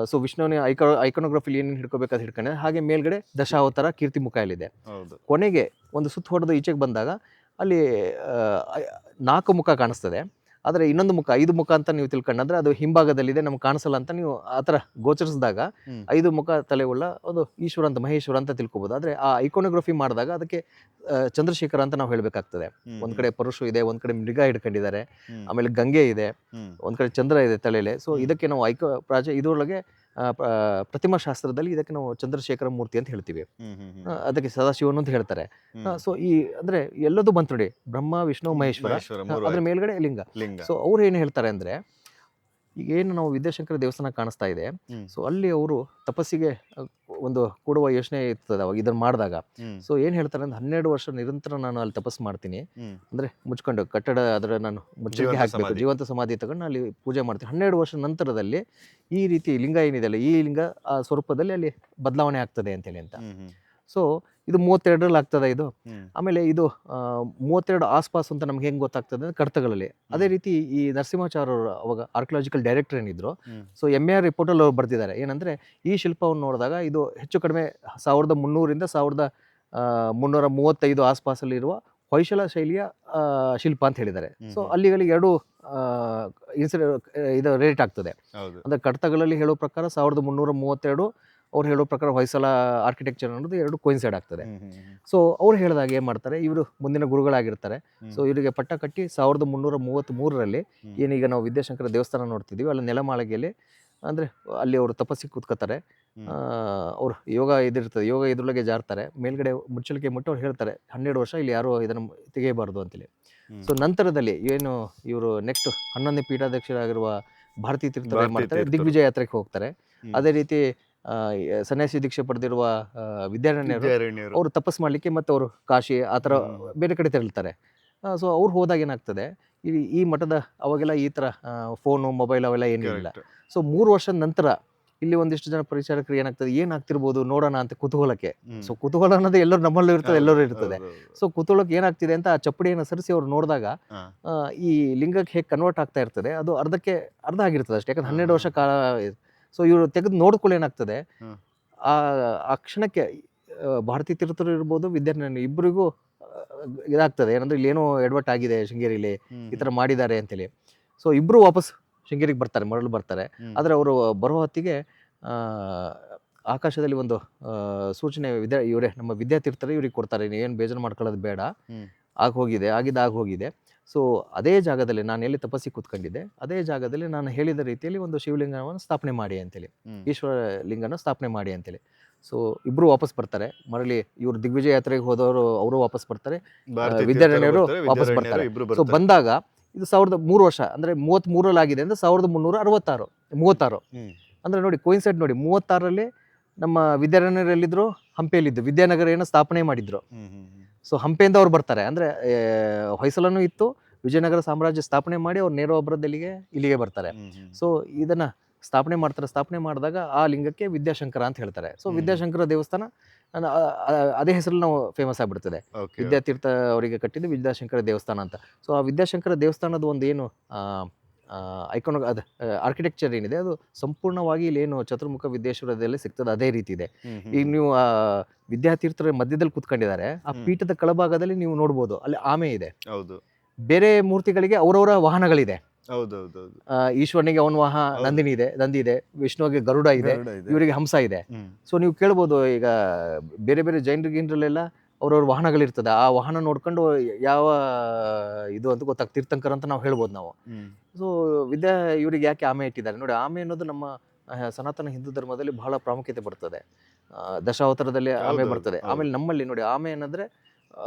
ಸೊ ವಿಷ್ಣುವಿನ ಐಕೋನೋಗ್ರಫಿಲಿ ಏನೇನು ಹಿಡ್ಕೋಬೇಕಾದ್ರೆ ಹಿಡ್ಕೊಂಡಿದೆ. ಹಾಗೆ ಮೇಲ್ಗಡೆ ದಶಾವತಾರ ಕೀರ್ತಿ ಮುಖ ಇಲ್ಲಿದೆ. ಕೊನೆಗೆ ಒಂದು ಸುತ್ತ ಹೊಡೆದು ಈಚೆಗೆ ಬಂದಾಗ ಅಲ್ಲಿ 4 ಮುಖ ಕಾಣಿಸ್ತದೆ. ಆದರೆ ಇನ್ನೊಂದು ಮುಖ, 5 ಮುಖ ಅಂತ ನೀವು ತಿಳ್ಕೊಂಡ್ರೆ ಅದು ಹಿಂಭಾಗದಲ್ಲಿದೆ, ನಮ್ಗೆ ಕಾಣಿಸಲ್ಲ ಅಂತ ನೀವು ಆ ಥರ ಗೋಚರಿಸಿದಾಗ 5 ಮುಖ ತಲೆಯುಳ್ಳ ಒಂದು ಈಶ್ವರ ಅಂತ, ಮಹೇಶ್ವರ ಅಂತ ತಿಳ್ಕೊಬೋದು. ಆದರೆ ಆ ಐಕೋನೋಗ್ರಫಿ ಮಾಡಿದಾಗ ಅದಕ್ಕೆ ಚಂದ್ರಶೇಖರ ಅಂತ ನಾವು ಹೇಳಬೇಕಾಗ್ತದೆ. ಒಂದ್ ಕಡೆ ಪರಶು ಇದೆ, ಒಂದ್ ಕಡೆ ಮೃಗ ಹಿಡ್ಕೊಂಡಿದ್ದಾರೆ, ಆಮೇಲೆ ಗಂಗೆ ಇದೆ, ಒಂದ್ ಕಡೆ ಚಂದ್ರ ಇದೆ ತಲೆಯಲ್ಲಿ. ಸೊ ಇದಕ್ಕೆ ನಾವು ಇದರೊಳಗೆ ಪ್ರತಿಮಾ ಶಾಸ್ತ್ರದಲ್ಲಿ ಇದಕ್ಕೆ ನಾವು ಚಂದ್ರಶೇಖರ ಮೂರ್ತಿ ಅಂತ ಹೇಳ್ತೀವಿ. ಅದಕ್ಕೆ ಸದಾಶಿವನು ಅಂತ ಹೇಳ್ತಾರೆ. ಸೊ ಈ ಅಂದ್ರೆ ಎಲ್ಲದೂ ಬಂತು ನೋಡಿ, ಬ್ರಹ್ಮ ವಿಷ್ಣು ಮಹೇಶ್ವರ, ಅದ್ರ ಮೇಲ್ಗಡೆ ಲಿಂಗ. ಸೊ ಅವ್ರು ಏನ್ ಹೇಳ್ತಾರೆ ಅಂದ್ರೆ, ಈಗ ಏನು ನಾವು ವಿದ್ಯಾಶಂಕರ ದೇವಸ್ಥಾನ ಕಾಣಿಸ್ತಾ ಇದೆ, ಸೊ ಅಲ್ಲಿ ಅವರು ತಪಸ್ಸಿಗೆ ಒಂದು ಕೂಡುವ ಯೋಚನೆ ಇರ್ತದೆ ಅವಾಗ ಇದನ್ನ ಮಾಡಿದಾಗ. ಸೊ ಏನ್ ಹೇಳ್ತಾರೆ ಅಂದ್ರೆ, 12 ವರ್ಷ ನಿರಂತರ ನಾನು ಅಲ್ಲಿ ತಪಸ್ಸು ಮಾಡ್ತೀನಿ. ಅಂದ್ರೆ ಮುಚ್ಕೊಂಡು ಕಟ್ಟಡ ಅದರ ನಾನು ಮುಚ್ಚಳಿಕೆ ಹಾಕ್ಬೇಕು, ಜೀವಂತ ಸಮಾಧಿ ತಗೊಂಡು ಅಲ್ಲಿ ಪೂಜೆ ಮಾಡ್ತೀನಿ. 12 ವರ್ಷ ನಂತರದಲ್ಲಿ ಈ ರೀತಿ ಲಿಂಗ ಏನಿದೆ ಅಲ್ಲ, ಈ ಲಿಂಗ ಆ ಸ್ವರೂಪದಲ್ಲಿ ಅಲ್ಲಿ ಬದಲಾವಣೆ ಆಗ್ತದೆ ಅಂತೇಳಿ ಅಂತ. ಸೊ ಇದು 32ರಲ್ಲಿ ಆಗ್ತದೆ ಇದು. ಆಮೇಲೆ ಇದು 32 ಆಸ್ಪಾಸ್ ಅಂತ ನಮ್ಗೆ ಹೆಂಗ್ ಗೊತ್ತಾಗ್ತದೆ ಅಂದ್ರೆ ಕಡತಗಳಲ್ಲಿ. ಅದೇ ರೀತಿ ಈ ನರಸಿಂಹಾಚಾರ್ಯರು ಅವಾಗ ಆರ್ಕಿಯಾಲಜಿಕಲ್ ಡೈರೆಕ್ಟರ್ ಏನಿದ್ರು, ಸೊ MAR ರಿಪೋರ್ಟಲ್ಲಿ ಅವ್ರು ಬರ್ತಿದ್ದಾರೆ ಏನಂದ್ರೆ, ಈ ಶಿಲ್ಪವನ್ನು ನೋಡಿದಾಗ ಇದು ಹೆಚ್ಚು ಕಡಿಮೆ 1300ರಿಂದ 1335 ಆಸ್ಪಾಸಲ್ಲಿ ಇರುವ ಹೊಯ್ಸಳ ಶೈಲಿಯ ಶಿಲ್ಪ ಅಂತ ಹೇಳಿದ್ದಾರೆ. ಸೊ ಅಲ್ಲಿಗಳಿಗೆ 2 ಇದು ರೇಟ್ ಆಗ್ತದೆ. ಅಂದ್ರೆ ಕಡತಗಳಲ್ಲಿ ಹೇಳೋ ಪ್ರಕಾರ 1332, ಅವ್ರು ಹೇಳೋ ಪ್ರಕಾರ ಹೊಯ್ಸಳ ಆರ್ಕಿಟೆಕ್ಚರ್ ಅನ್ನೋದು 2 ಕೋಯಿನ್ಸೈಡ್ ಆಗ್ತದೆ. ಸೊ ಅವ್ರು ಹೇಳಿದಾಗ ಏನ್ ಮಾಡ್ತಾರೆ, ಇವರು ಮುಂದಿನ ಗುರುಗಳಾಗಿರ್ತಾರೆ. ಸೊ ಇವರಿಗೆ ಪಟ್ಟ ಕಟ್ಟಿ 1333ರಲ್ಲಿ ಏನೀಗ ನಾವು ವಿದ್ಯಾಶಂಕರ ದೇವಸ್ಥಾನ ನೋಡ್ತಿದೀವಿ, ಅಲ್ಲಿ ನೆಲಮಾಳಿಗೆಯಲ್ಲಿ ಅಂದ್ರೆ ಅಲ್ಲಿ ಅವರು ತಪಸ್ಸಿಗೆ ಕೂತ್ಕೋತಾರೆ. ಅವ್ರು ಯೋಗ ಇದಿರ್ತದೆ, ಯೋಗ ಇದ್ರೊಳಗೆ ಜಾರ್ತಾರೆ. ಮೇಲ್ಗಡೆ ಮುಚ್ಚಳಿಕೆ ಮುಟ್ಟು ಅವ್ರು ಹೇಳ್ತಾರೆ, 12 ವರ್ಷ ಇಲ್ಲಿ ಯಾರು ಇದನ್ನು ತೆಗೆಯಬಾರ್ದು ಅಂತೇಳಿ. ಸೊ ನಂತರದಲ್ಲಿ ಏನು ಇವರು ನೆಕ್ಸ್ಟ್ 11ನೇ ಪೀಠಾಧ್ಯಕ್ಷರಾಗಿರುವ ಭಾರತೀ ತೀರ್ಥರು ಏನ್ ಮಾಡ್ತಾರೆ, ದಿಗ್ವಿಜಯ ಯಾತ್ರೆಗೆ ಹೋಗ್ತಾರೆ. ಅದೇ ರೀತಿ ಸನ್ಯಾಸಿ ದೀಕ್ಷೆ ಪಡೆದಿರುವ ವಿದ್ಯಾರಣ್ಯರು ಅವರು ತಪಸ್ ಮಾಡ್ಲಿಕ್ಕೆ ಮತ್ತೆ ಅವರು ಕಾಶಿ ಆ ಥರ ಬೇರೆ ಕಡೆ ತೆರಳ್ತಾರೆ. ಸೊ ಅವ್ರು ಹೋದಾಗ ಏನಾಗ್ತದೆ, ಈ ಮಠದ ಅವಾಗೆಲ್ಲ ಈ ಥರ ಫೋನು ಮೊಬೈಲ್ ಅವೆಲ್ಲ ಏನಿಲ್ಲ.
Correct.
ಸೊ 3 ವರ್ಷದ ನಂತರ ಇಲ್ಲಿ ಒಂದಿಷ್ಟು ಜನ ಪರಿಚಾರಕರು ಏನಾಗ್ತದೆ, ಏನಾಗ್ತಿರ್ಬೋದು ನೋಡೋಣ ಅಂತ ಕುತೂಹಲಕ್ಕೆ. ಸೊ ಕುತೂಹಲ ಅನ್ನೋದು ಎಲ್ಲರೂ ನಮ್ಮಲ್ಲೂ ಇರ್ತದೆ, ಎಲ್ಲರೂ ಇರ್ತದೆ. ಸೊ ಕುತೂಹಲಕ್ಕೆ ಏನಾಗ್ತಿದೆ ಅಂತ ಆ ಚಪ್ಪಡಿಯನ್ನು ಸರಿಸಿ ಅವ್ರು ನೋಡಿದಾಗ ಈ ಲಿಂಗಕ್ಕೆ ಹೇಗೆ ಕನ್ವರ್ಟ್ ಆಗ್ತಾ ಇರ್ತದೆ, ಅದು ಅರ್ಧ ಆಗಿರ್ತದೆ ಅಷ್ಟೇ. ಯಾಕಂದ್ರೆ 12 ವರ್ಷ ಕಾಲ. ಸೊ ಇವರು ತೆಗೆದು ನೋಡ್ಕೊಳ್ಳಿ ಏನಾಗ್ತದೆ, ಆ ಆ ಕ್ಷಣಕ್ಕೆ ಭಾರತೀ ತೀರ್ಥರು ಇರ್ಬೋದು, ವಿದ್ಯಾರ್ಥಿ ಇಬ್ಬರಿಗೂ ಇದಾಗ್ತದೆ, ಏನಂದ್ರೆ ಇಲ್ಲಿ ಏನೋ ಎಡವಟ್ ಆಗಿದೆ ಶೃಂಗೇರಿಲಿ, ಈ ಥರ ಮಾಡಿದ್ದಾರೆ ಅಂತೇಳಿ. ಸೊ ಇಬ್ಬರು ವಾಪಸ್ ಶೃಂಗೇರಿಗೆ ಬರ್ತಾರೆ, ಮರಳು ಬರ್ತಾರೆ. ಆದರೆ ಅವರು ಬರೋ ಹೊತ್ತಿಗೆ ಆಕಾಶದಲ್ಲಿ ಒಂದು ಸೂಚನೆ ಇವರೇ ನಮ್ಮ ವಿದ್ಯಾತೀರ್ಥರೇ ಇವ್ರಿಗೆ ಕೊಡ್ತಾರೆ, ನೀವೇನು ಬೇಜಾರು ಮಾಡ್ಕೊಳ್ಳೋದು ಬೇಡ, ಆಗೋಗಿದೆ. ಸೊ ಅದೇ ಜಾಗದಲ್ಲಿ ನಾನು ಎಲ್ಲಿ ತಪಸ್ಸಿ ಕೂತ್ಕೊಂಡಿದ್ದೆ, ಅದೇ ಜಾಗದಲ್ಲಿ ನಾನು ಹೇಳಿದ ರೀತಿಯಲ್ಲಿ ಒಂದು ಶಿವಲಿಂಗವನ್ನು ಸ್ಥಾಪನೆ ಮಾಡಿ ಅಂತೇಳಿ, ಈಶ್ವರ ಲಿಂಗನ ಸ್ಥಾಪನೆ ಮಾಡಿ ಅಂತೇಳಿ. ಸೊ ಇಬ್ರು ವಾಪಸ್ ಬರ್ತಾರೆ, ಮರಳಿ ಇವರು ದಿಗ್ವಿಜಯ ಯಾತ್ರೆಗೆ ಹೋದವರು ಅವರು ವಾಪಸ್ ಬರ್ತಾರೆ, ವಿದ್ಯಾರಣ್ಯರು ವಾಪಸ್ ಬರ್ತಾರೆ. ಸೊ ಬಂದಾಗ ಇದು 3 ವರ್ಷ ಅಂದ್ರೆ 33ರಲ್ಲಿ ಆಗಿದೆ ಅಂದ್ರೆ 1366 ಅಂದ್ರೆ ನೋಡಿ ಕೋಯಿನ್ಸೈಡ್ ನೋಡಿ, 36ರಲ್ಲಿ ನಮ್ಮ ವಿದ್ಯಾರಣ್ಯರಲ್ಲಿದ್ರು, ಹಂಪಿಯಲ್ಲಿದ್ದು ವಿದ್ಯಾನಗರ ಏನೋ ಸ್ಥಾಪನೆ ಮಾಡಿದ್ರು. ಸೊ ಹಂಪೆಯಿಂದ ಅವ್ರು ಬರ್ತಾರೆ, ಅಂದ್ರೆ ಹೊಯ್ಸಳನೂ ಇತ್ತು, ವಿಜಯನಗರ ಸಾಮ್ರಾಜ್ಯ ಸ್ಥಾಪನೆ ಮಾಡಿ ಅವ್ರು ನೇರ ಒಬ್ಬರದಲ್ಲಿಗೆ ಇಲ್ಲಿಗೆ ಬರ್ತಾರೆ. ಸೊ ಇದನ್ನ ಸ್ಥಾಪನೆ ಮಾಡಿದಾಗ ಆ ಲಿಂಗಕ್ಕೆ ವಿದ್ಯಾಶಂಕರ ಅಂತ ಹೇಳ್ತಾರೆ. ಸೊ ವಿದ್ಯಾಶಂಕರ ದೇವಸ್ಥಾನ ಅದೇ ಹೆಸರಲ್ಲಿ ನಾವು ಫೇಮಸ್ ಆಗಿಬಿಡ್ತದೆ, ವಿದ್ಯಾತೀರ್ಥ ಅವರಿಗೆ ಕಟ್ಟಿದ್ದು ವಿದ್ಯಾಶಂಕರ ದೇವಸ್ಥಾನ ಅಂತ. ಸೊ ಆ ವಿದ್ಯಾಶಂಕರ ದೇವಸ್ಥಾನದ ಒಂದು ಏನು ಐಕಾನ್ ಅದು ಆರ್ಕಿಟೆಕ್ಚರ್ ಏನಿದೆ, ಅದು ಸಂಪೂರ್ಣವಾಗಿ ಇಲ್ಲಿ ಏನು ಚತುರ್ಮುಖ ವಿದ್ಯೇಶ್ವರದಲ್ಲಿ ಸಿಗ್ತದೆ ಅದೇ ರೀತಿ ಇದೆ. ಈಗ ನೀವು ವಿದ್ಯಾತೀರ್ಥರ ಮಧ್ಯದಲ್ಲಿ ಕೂತ್ಕೊಂಡಿದ್ದಾರೆ, ಆ ಪೀಠದ ಕೆಳಭಾಗದಲ್ಲಿ ನೀವು ನೋಡ್ಬೋದು, ಅಲ್ಲಿ ಆಮೆ ಇದೆ. ಬೇರೆ ಮೂರ್ತಿಗಳಿಗೆ ಅವರವರ ವಾಹನಗಳಿದೆ. ಈಶ್ವರನಿಗೆ ಅವನ ನಂದಿ ಇದೆ, ವಿಷ್ಣುವಿಗೆ ಗರುಡ ಇದೆ, ಇವರಿಗೆ ಹಂಸ ಇದೆ. ಸೊ ನೀವು ಕೇಳ್ಬೋದು, ಈಗ ಬೇರೆ ಬೇರೆ ಜೈನರಿಗೆಲ್ಲ ಅವ್ರವ್ರ ವಾಹನಗಳಿರ್ತದೆ, ಆ ವಾಹನ ನೋಡ್ಕೊಂಡು ಯಾವ ಇದು ಅಂತ ಗೊತ್ತಾಗ್ತದೆ, ತೀರ್ಥಂಕರ್ ಅಂತ ನಾವು ಹೇಳ್ಬೋದು ನಾವು. ಸೊ ಇವರಿಗೆ ಯಾಕೆ ಆಮೆ ಇಟ್ಟಿದ್ದಾರೆ ನೋಡಿ, ಆಮೆ ಅನ್ನೋದು ನಮ್ಮ ಸನಾತನ ಹಿಂದೂ ಧರ್ಮದಲ್ಲಿ ಬಹಳ ಪ್ರಾಮುಖ್ಯತೆ ಬರ್ತದೆ. ದಶಾವತಾರದಲ್ಲಿ ಆಮೆ ಬರ್ತದೆ. ಆಮೇಲೆ ನಮ್ಮಲ್ಲಿ ನೋಡಿ, ಆಮೆ ಏನಂದ್ರೆ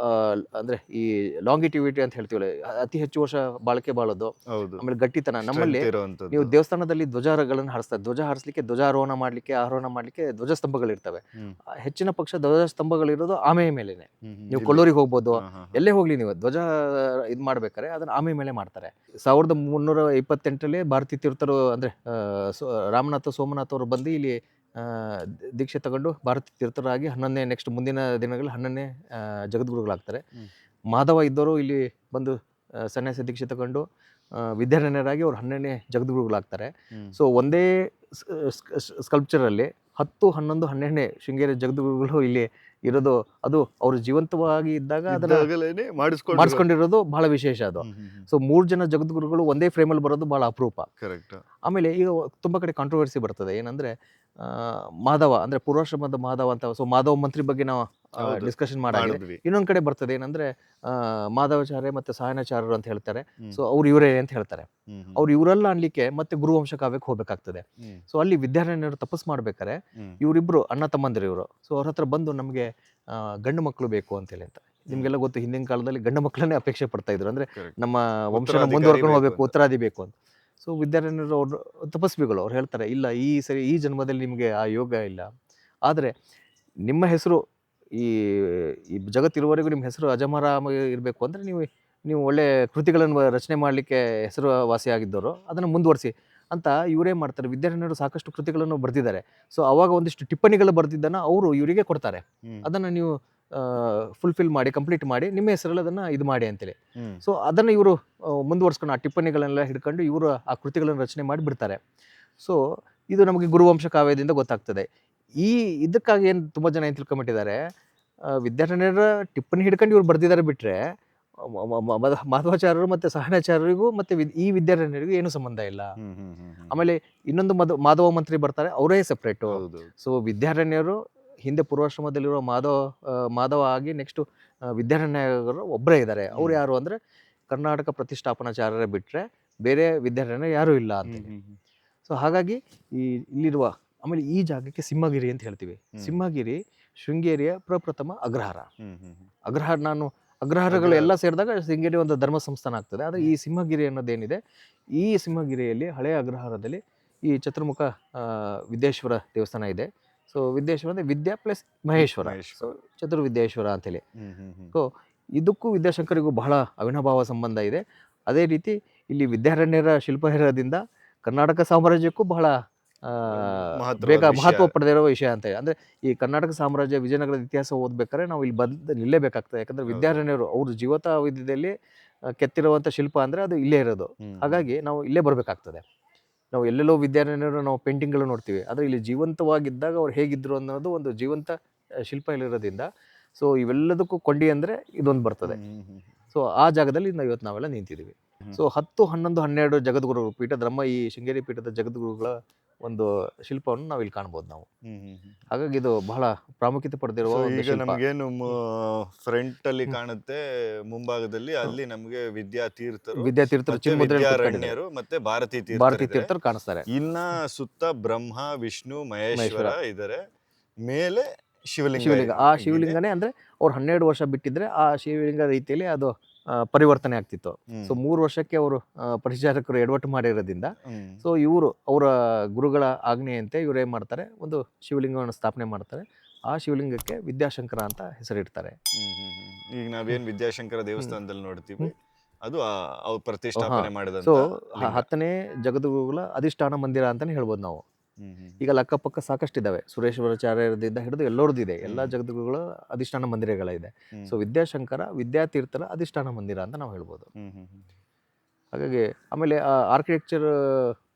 ಅಂದ್ರೆ ಈ ಲಾಂಗಿಟಿವಿಟಿ ಅಂತ ಹೇಳ್ತೀವಲ್ಲ, ಅತಿ ಹೆಚ್ಚು ವರ್ಷ ಬಾಳೋದು, ಆಮೇಲೆ ಗಟ್ಟಿತನ. ನಮ್ಮಲ್ಲಿ ನೀವು ದೇವಸ್ಥಾನದಲ್ಲಿ ಧ್ವಜಗಳನ್ನು ಹಾರಿಸ್ತಾರೆ, ಧ್ವಜ ಹಾರಿಸ್ಲಿಕ್ಕೆ, ಧ್ವಜಾರೋಹಣ ಮಾಡ್ಲಿಕ್ಕೆ ಧ್ವಜ ಸ್ತಂಭಗಳಿರ್ತವೆ. ಹೆಚ್ಚಿನ ಪಕ್ಷ ಧ್ವಜ ಸ್ತಂಭಗಳಿರೋದು ಆಮೆಯ ಮೇಲೆನೆ. ನೀವು ಕೊಲ್ಲೂರಿಗೆ ಹೋಗ್ಬೋದು, ಎಲ್ಲೇ ಹೋಗ್ಲಿ, ನೀವು ಧ್ವಜ ಇದ್ ಮಾಡ್ಬೇಕಾರೆ ಅದನ್ನ ಆಮೆ ಮೇಲೆ ಮಾಡ್ತಾರೆ. 1328ರಲ್ಲಿ ಭಾರತೀ ತೀರ್ಥರು ಅಂದ್ರೆ ರಾಮನಾಥ ಸೋಮನಾಥ್ ಅವರು ಬಂದು ಇಲ್ಲಿ ದೀಕ್ಷೆ ತಗೊಂಡು ಭಾರತೀ ತೀರ್ಥರಾಗಿ ನೆಕ್ಸ್ಟ್ ಮುಂದಿನ ದಿನಗಳಲ್ಲಿ 11ನೇ ಜಗದ್ಗುರುಗಳಾಗ್ತಾರೆ. ಮಾಧವ ಇದ್ದವರು ಇಲ್ಲಿ ಬಂದು ಸನ್ಯಾಸ ದೀಕ್ಷೆ ತಗೊಂಡು ವಿದ್ಯಾರಣ್ಯರಾಗಿ ಅವ್ರು 12ನೇ ಜಗದ್ಗುರುಗಳಾಗ್ತಾರೆ. ಸೊ ಒಂದೇ ಸ್ಕಲ್ಪ್ಚರಲ್ಲಿ 10, 11, 12ನೇ ಶೃಂಗೇರಿ ಜಗದ್ಗುರುಗಳು ಇಲ್ಲಿ ಇರೋದು, ಅದು ಅವರು ಜೀವಂತವಾಗಿ ಇದ್ದಾಗ ಅದನ್ನ ಮಾಡಿಸ್ಕೊಂಡಿರೋದು ಬಹಳ ವಿಶೇಷ ಅದು. ಸೊ 3 ಜನ ಜಗದ್ಗುರುಗಳು ಒಂದೇ ಫ್ರೇಮಲ್ಲಿ ಬರೋದು ಬಹಳ ಅಪರೂಪ. ಆಮೇಲೆ ಈಗ ತುಂಬಾ ಕಡೆ ಕಾಂಟ್ರವರ್ಸಿ ಬರ್ತದೆ, ಏನಂದ್ರೆ ಮಾಧವ ಅಂದ್ರೆ ಪೂರ್ವಾಶ್ರಮದ ಮಾಧವ ಅಂತ. ಸೊ ಮಾಧವ ಮಂತ್ರಿ ಬಗ್ಗೆ ನಾವು ಡಿಸ್ಕಷನ್ ಮಾಡಿದ್ವಿ. ಇನ್ನೊಂದ್ ಕಡೆ ಬರ್ತದೆ ಏನಂದ್ರೆ ಮಾಧವಾಚಾರ್ಯ ಮತ್ತೆ ಸಾಯಣಾಚಾರ್ಯರು ಅಂತ ಹೇಳ್ತಾರೆ. ಸೊ ಅವ್ರು ಇವರೇ ಅಂತ ಹೇಳ್ತಾರೆ. ಅವ್ರು ಇವರೆಲ್ಲ ಅನ್ಲಿಕ್ಕೆ ಮತ್ತೆ ಗುರುವಂಶ ಕಾವ್ಯಕ್ಕೆ ಹೋಗ್ಬೇಕಾಗ್ತದೆ. ಸೊ ಅಲ್ಲಿ ವಿದ್ಯಾರಣ್ಯರು ತಪಸ್ ಮಾಡ್ಬೇಕಾರೆ ಇವರಿಬ್ರು ಅಣ್ಣ ತಮ್ಮಂದಿರು ಇವರು. ಸೊ ಅವ್ರ ಹತ್ರ ಬಂದು ನಮ್ಗೆ ಗಂಡು ಮಕ್ಕಳು ಬೇಕು ಅಂತ ಹೇಳಿ ಅಂತ. ನಿಮ್ಗೆಲ್ಲ ಗೊತ್ತು, ಹಿಂದಿನ ಕಾಲದಲ್ಲಿ ಗಂಡು ಮಕ್ಕಳನ್ನೇ ಅಪೇಕ್ಷೆ ಪಡ್ತಾ ಇದ್ರು, ಅಂದ್ರೆ ನಮ್ಮ ವಂಶನ ಮುಂದುವರ್ಕೊಂಡು ಹೋಗ್ಬೇಕು, ಉತ್ತರಾದಿ ಬೇಕು ಅಂತ. ಸೊ ವಿದ್ಯಾರಣ್ಯರು ಅವ್ರು ತಪಸ್ವಿಗಳು, ಅವ್ರು ಹೇಳ್ತಾರೆ, ಇಲ್ಲ ಈ ಜನ್ಮದಲ್ಲಿ ನಿಮಗೆ ಆ ಯೋಗ ಇಲ್ಲ, ಆದರೆ ನಿಮ್ಮ ಹೆಸರು ಈ ಜಗತ್ತಿರುವವರೆಗೂ ನಿಮ್ಮ ಹೆಸರು ಅಜಮರಾಮ ಇರಬೇಕು ಅಂದರೆ ನೀವು ಒಳ್ಳೆ ಕೃತಿಗಳನ್ನು ರಚನೆ ಮಾಡಲಿಕ್ಕೆ ಹೆಸರುವಾಸಿಯಾಗಿದ್ದವರು, ಅದನ್ನು ಮುಂದುವರಿಸಿ ಅಂತ ಇವರೇ ಮಾಡ್ತಾರೆ. ವಿದ್ಯಾರಣ್ಯರು ಸಾಕಷ್ಟು ಕೃತಿಗಳನ್ನು ಬರೆದಿದ್ದಾರೆ. ಸೊ ಅವಾಗ ಒಂದಿಷ್ಟು ಟಿಪ್ಪಣಿಗಳು ಬರೆದಿದ್ದನ್ನು ಅವರು ಇವರಿಗೆ ಕೊಡ್ತಾರೆ, ಅದನ್ನು ನೀವು ಫುಲ್ಫಿಲ್ ಮಾಡಿ, ಕಂಪ್ಲೀಟ್ ಮಾಡಿ, ನಿಮ್ಮ ಹೆಸರಲ್ಲಿ ಅದನ್ನು ಇದು ಮಾಡಿ ಅಂತೇಳಿ. ಸೊ ಅದನ್ನು ಇವರು ಮುಂದುವರ್ಸ್ಕೊಂಡು ಆ ಟಿಪ್ಪಣಿಗಳನ್ನೆಲ್ಲ ಹಿಡ್ಕೊಂಡು ಇವರು ಆ ಕೃತಿಗಳನ್ನು ರಚನೆ ಮಾಡಿ ಬಿಡ್ತಾರೆ. ಸೊ ಇದು ನಮಗೆ ಗುರುವಂಶ ಕಾವ್ಯದಿಂದ ಗೊತ್ತಾಗ್ತದೆ. ಇದಕ್ಕಾಗಿ ಏನು ತುಂಬ ಜನ ಏನು ತಿಳ್ಕೊಂಬಿಟ್ಟಿದ್ದಾರೆ, ವಿದ್ಯಾರಣ್ಯರ ಟಿಪ್ಪಣಿ ಹಿಡ್ಕೊಂಡು ಇವ್ರು ಬರ್ದಿದ್ದಾರೆ ಬಿಟ್ರೆ ಮಾಧವಾಚಾರ್ಯರು ಮತ್ತೆ ಸಹನಾಚಾರ್ಯರಿಗೂ ಮತ್ತೆ ಈ ವಿದ್ಯಾರಣ್ಯರಿಗೂ ಏನು ಸಂಬಂಧ ಇಲ್ಲ. ಆಮೇಲೆ ಇನ್ನೊಂದು ಮಾಧವ ಮಂತ್ರಿ ಬರ್ತಾರೆ, ಅವರೇ ಸೆಪ್ರೇಟು. ಸೊ ವಿದ್ಯಾರಣ್ಯರು ಹಿಂದೆ ಪೂರ್ವಾಶ್ರಮದಲ್ಲಿರೋ ಮಾಧವ ಆಗಿ ನೆಕ್ಸ್ಟ್ ವಿದ್ಯಾರಣ್ಯರು ಒಬ್ಬರೇ ಇದ್ದಾರೆ. ಅವ್ರು ಯಾರು ಅಂದ್ರೆ ಕರ್ನಾಟಕ ಪ್ರತಿಷ್ಠಾಪನಾಚಾರ್ಯರೇ ಬಿಟ್ರೆ ಬೇರೆ ವಿದ್ಯಾರಣ್ಯ ಯಾರು ಇಲ್ಲ ಅಂತ. ಸೊ ಹಾಗಾಗಿ ಇಲ್ಲಿರುವ, ಆಮೇಲೆ ಈ ಜಾಗಕ್ಕೆ ಸಿಂಹಗಿರಿ ಅಂತ ಹೇಳ್ತೀವಿ. ಸಿಂಹಗಿರಿ ಶೃಂಗೇರಿಯ ಪ್ರಪ್ರಥಮ ಅಗ್ರಹಾರ. ಅಗ್ರಹಾರಗಳು ಎಲ್ಲ ಸೇರಿದಾಗ ಶೃಂಗೇರಿ ಒಂದು ಧರ್ಮ ಸಂಸ್ಥಾನ ಆಗ್ತದೆ. ಆದರೆ ಈ ಸಿಂಹಗಿರಿ ಅನ್ನೋದೇನಿದೆ, ಈ ಸಿಂಹಗಿರಿಯಲ್ಲಿ ಹಳೆಯ ಅಗ್ರಹಾರದಲ್ಲಿ ಈ ಚತುರ್ಮುಖ ವಿದ್ಯೇಶ್ವರ ದೇವಸ್ಥಾನ ಇದೆ. ಸೊ ವಿದ್ಯೇಶ್ವರ ಅಂದ್ರೆ ವಿದ್ಯಾ ಪ್ಲಸ್ ಮಹೇಶ್ವರ, ಸೊ ಚತುರ್ವಿದ್ಯೇಶ್ವರ ಅಂತೇಳಿ. ಸೊ ಇದಕ್ಕೂ ವಿದ್ಯಾಶಂಕರಿಗೂ ಬಹಳ ಅವಿನಾಭಾವ ಸಂಬಂಧ ಇದೆ. ಅದೇ ರೀತಿ ಇಲ್ಲಿ ವಿದ್ಯಾರಣ್ಯರ ಶಿಲ್ಪ ಇರೋದ್ರಿಂದ ಕರ್ನಾಟಕ ಸಾಮ್ರಾಜ್ಯಕ್ಕೂ ಬಹಳ ಆ,
ಮಹತ್ವದ
ಬೇಗ
ವಿಷಯ.
ಮಹತ್ವ ಪಡೆದಿರೋ ವಿಷಯ ಅಂತ ಹೇಳಿ. ಅಂದರೆ ಈ ಕರ್ನಾಟಕ ಸಾಮ್ರಾಜ್ಯ ವಿಜಯನಗರದ ಇತಿಹಾಸ ಓದ್ಬೇಕಾದ್ರೆ ನಾವು ಇಲ್ಲಿ ನಿಲ್ಲೇಬೇಕಾಗ್ತದೆ. ಯಾಕಂದರೆ ವಿದ್ಯಾರಣ್ಯರು ಅವ್ರ ಜೀವಿತಾವಧಿಯಲ್ಲಿ ಕೆತ್ತಿರುವಂಥ ಶಿಲ್ಪ ಅಂದರೆ ಅದು ಇಲ್ಲೇ ಇರೋದು. ಹಾಗಾಗಿ ನಾವು ಇಲ್ಲೇ ಬರಬೇಕಾಗ್ತದೆ. ನಾವು ಎಲ್ಲೆಲ್ಲೋ ವಿದ್ಯಾರಣ್ಯರು ನಾವು ಪೇಂಟಿಂಗ್ಗಳು ನೋಡ್ತೀವಿ, ಆದರೆ ಇಲ್ಲಿ ಜೀವಂತವಾಗಿದ್ದಾಗ ಅವ್ರು ಹೇಗಿದ್ರು ಅನ್ನೋದು ಒಂದು ಜೀವಂತ ಶಿಲ್ಪ ಇಲ್ಲಿರೋದ್ರಿಂದ ಸೊ ಇವೆಲ್ಲದಕ್ಕೂ ಕೊಂಡಿ ಅಂದರೆ ಇದೊಂದು ಬರ್ತದೆ. ಸೊ ಆ ಜಾಗದಲ್ಲಿ ಇವತ್ತು ನಾವೆಲ್ಲ ನಿಂತಿದ್ದೀವಿ. ಸೊ 10, 11, 12 ಜಗದ್ಗುರುಗಳು ಪೀಠದ ಈ ಶೃಂಗೇರಿ ಪೀಠದ ಜಗದ್ಗುರುಗಳ ಒಂದು ಶಿಲ್ಪವನ್ನು ನಾವು ಇಲ್ಲಿ ಕಾಣ್ಬೋದು ನಾವು. ಹಾಗಾಗಿ ಇದು ಬಹಳ ಪ್ರಾಮುಖ್ಯತೆ ಪಡೆದಿರುವ ಒಂದು
ಈಗ
ಶಿಲ್ಪ.
ನಮಗೇನು ಫ್ರಂಟ್ ಅಲ್ಲಿ ಕಾಣುತ್ತೆ ಮುಂಭಾಗದಲ್ಲಿ, ಅಲ್ಲಿ ನಮಗೆ ವಿದ್ಯಾತೀರ್ಥರು,
ವಿದ್ಯಾತೀರ್ಥರು
ಮತ್ತೆ
ಚಿನ್ಮುದ್ರೆಯಲ್ಲಿ ಕೂತ್ಕೊಂಡಿದ್ದಾರೆ.
ವಿದ್ಯಾರಣ್ಯರು ಮತ್ತೆ ಭಾರತೀ
ಭಾರತೀ
ತೀರ್ಥರು
ತೀರ್ಥರು ಕಾಣಿಸ್ತಾರೆ.
ಇನ್ನ ಸುತ್ತ ಬ್ರಹ್ಮ ವಿಷ್ಣು ಮಹೇಶ್ವರ ಇದ್ದಾರೆ, ಮೇಲೆ ಶಿವಲಿಂಗ
ಶಿವಲಿಂಗ. ಆ ಶಿವಲಿಂಗನೇ ಅಂದ್ರೆ ಅವ್ರು 12 ವರ್ಷ ಬಿಟ್ಟಿದ್ರೆ ಆ ಶಿವಲಿಂಗ ರೀತಿಯಲ್ಲಿ ಅದು ಪರಿವರ್ತನೆ ಆಗ್ತಿತ್ತು. ಸೊ 3 ವರ್ಷಕ್ಕೆ ಅವರು ಪರಿಚಾರಕರು ಎಡವಟ್ಟು ಮಾಡಿರೋದ್ರಿಂದ ಸೊ ಇವರು ಅವರ ಗುರುಗಳ ಆಜ್ಞೆಯಂತೆ ಇವ್ರು ಏನ್ ಮಾಡ್ತಾರೆ, ಒಂದು ಶಿವಲಿಂಗವನ್ನು ಸ್ಥಾಪನೆ ಮಾಡ್ತಾರೆ. ಆ ಶಿವಲಿಂಗಕ್ಕೆ ವಿದ್ಯಾಶಂಕರ ಅಂತ ಹೆಸರಿಡ್ತಾರೆ.
ಈಗ ನಾವೇನ್ ವಿದ್ಯಾಶಂಕರ ದೇವಸ್ಥಾನದಲ್ಲಿ ನೋಡ್ತೀವಿ, ಅದು ಅವ್ರು ಪ್ರತಿಷ್ಠಾಪನೆ ಮಾಡಿದಂತ
ಸೊ 10ನೇ ಜಗದ್ಗುರುಗಳ ಅಧಿಷ್ಠಾನ ಮಂದಿರ ಅಂತಾನೆ ಹೇಳ್ಬೋದು ನಾವು. ಈಗ ಅಕ್ಕಪಕ್ಕ ಸಾಕಷ್ಟಿದ್ದಾವೆ, ಸುರೇಶ್ವರಾಚಾರ್ಯರದಿಂದ ಹಿಡಿದು ಎಲ್ಲರದ್ದು ಇದೆ, ಎಲ್ಲ ಜಗದ್ಗುರುಗಳ ಅಧಿಷ್ಠಾನ ಮಂದಿರಗಳಿದೆ. ಸೊ ವಿದ್ಯಾಶಂಕರ ವಿದ್ಯಾತೀರ್ಥರ ಅಧಿಷ್ಠಾನ ಮಂದಿರ ಅಂತ ನಾವು ಹೇಳ್ಬೋದು. ಹಾಗಾಗಿ ಆಮೇಲೆ ಆರ್ಕಿಟೆಕ್ಚರ್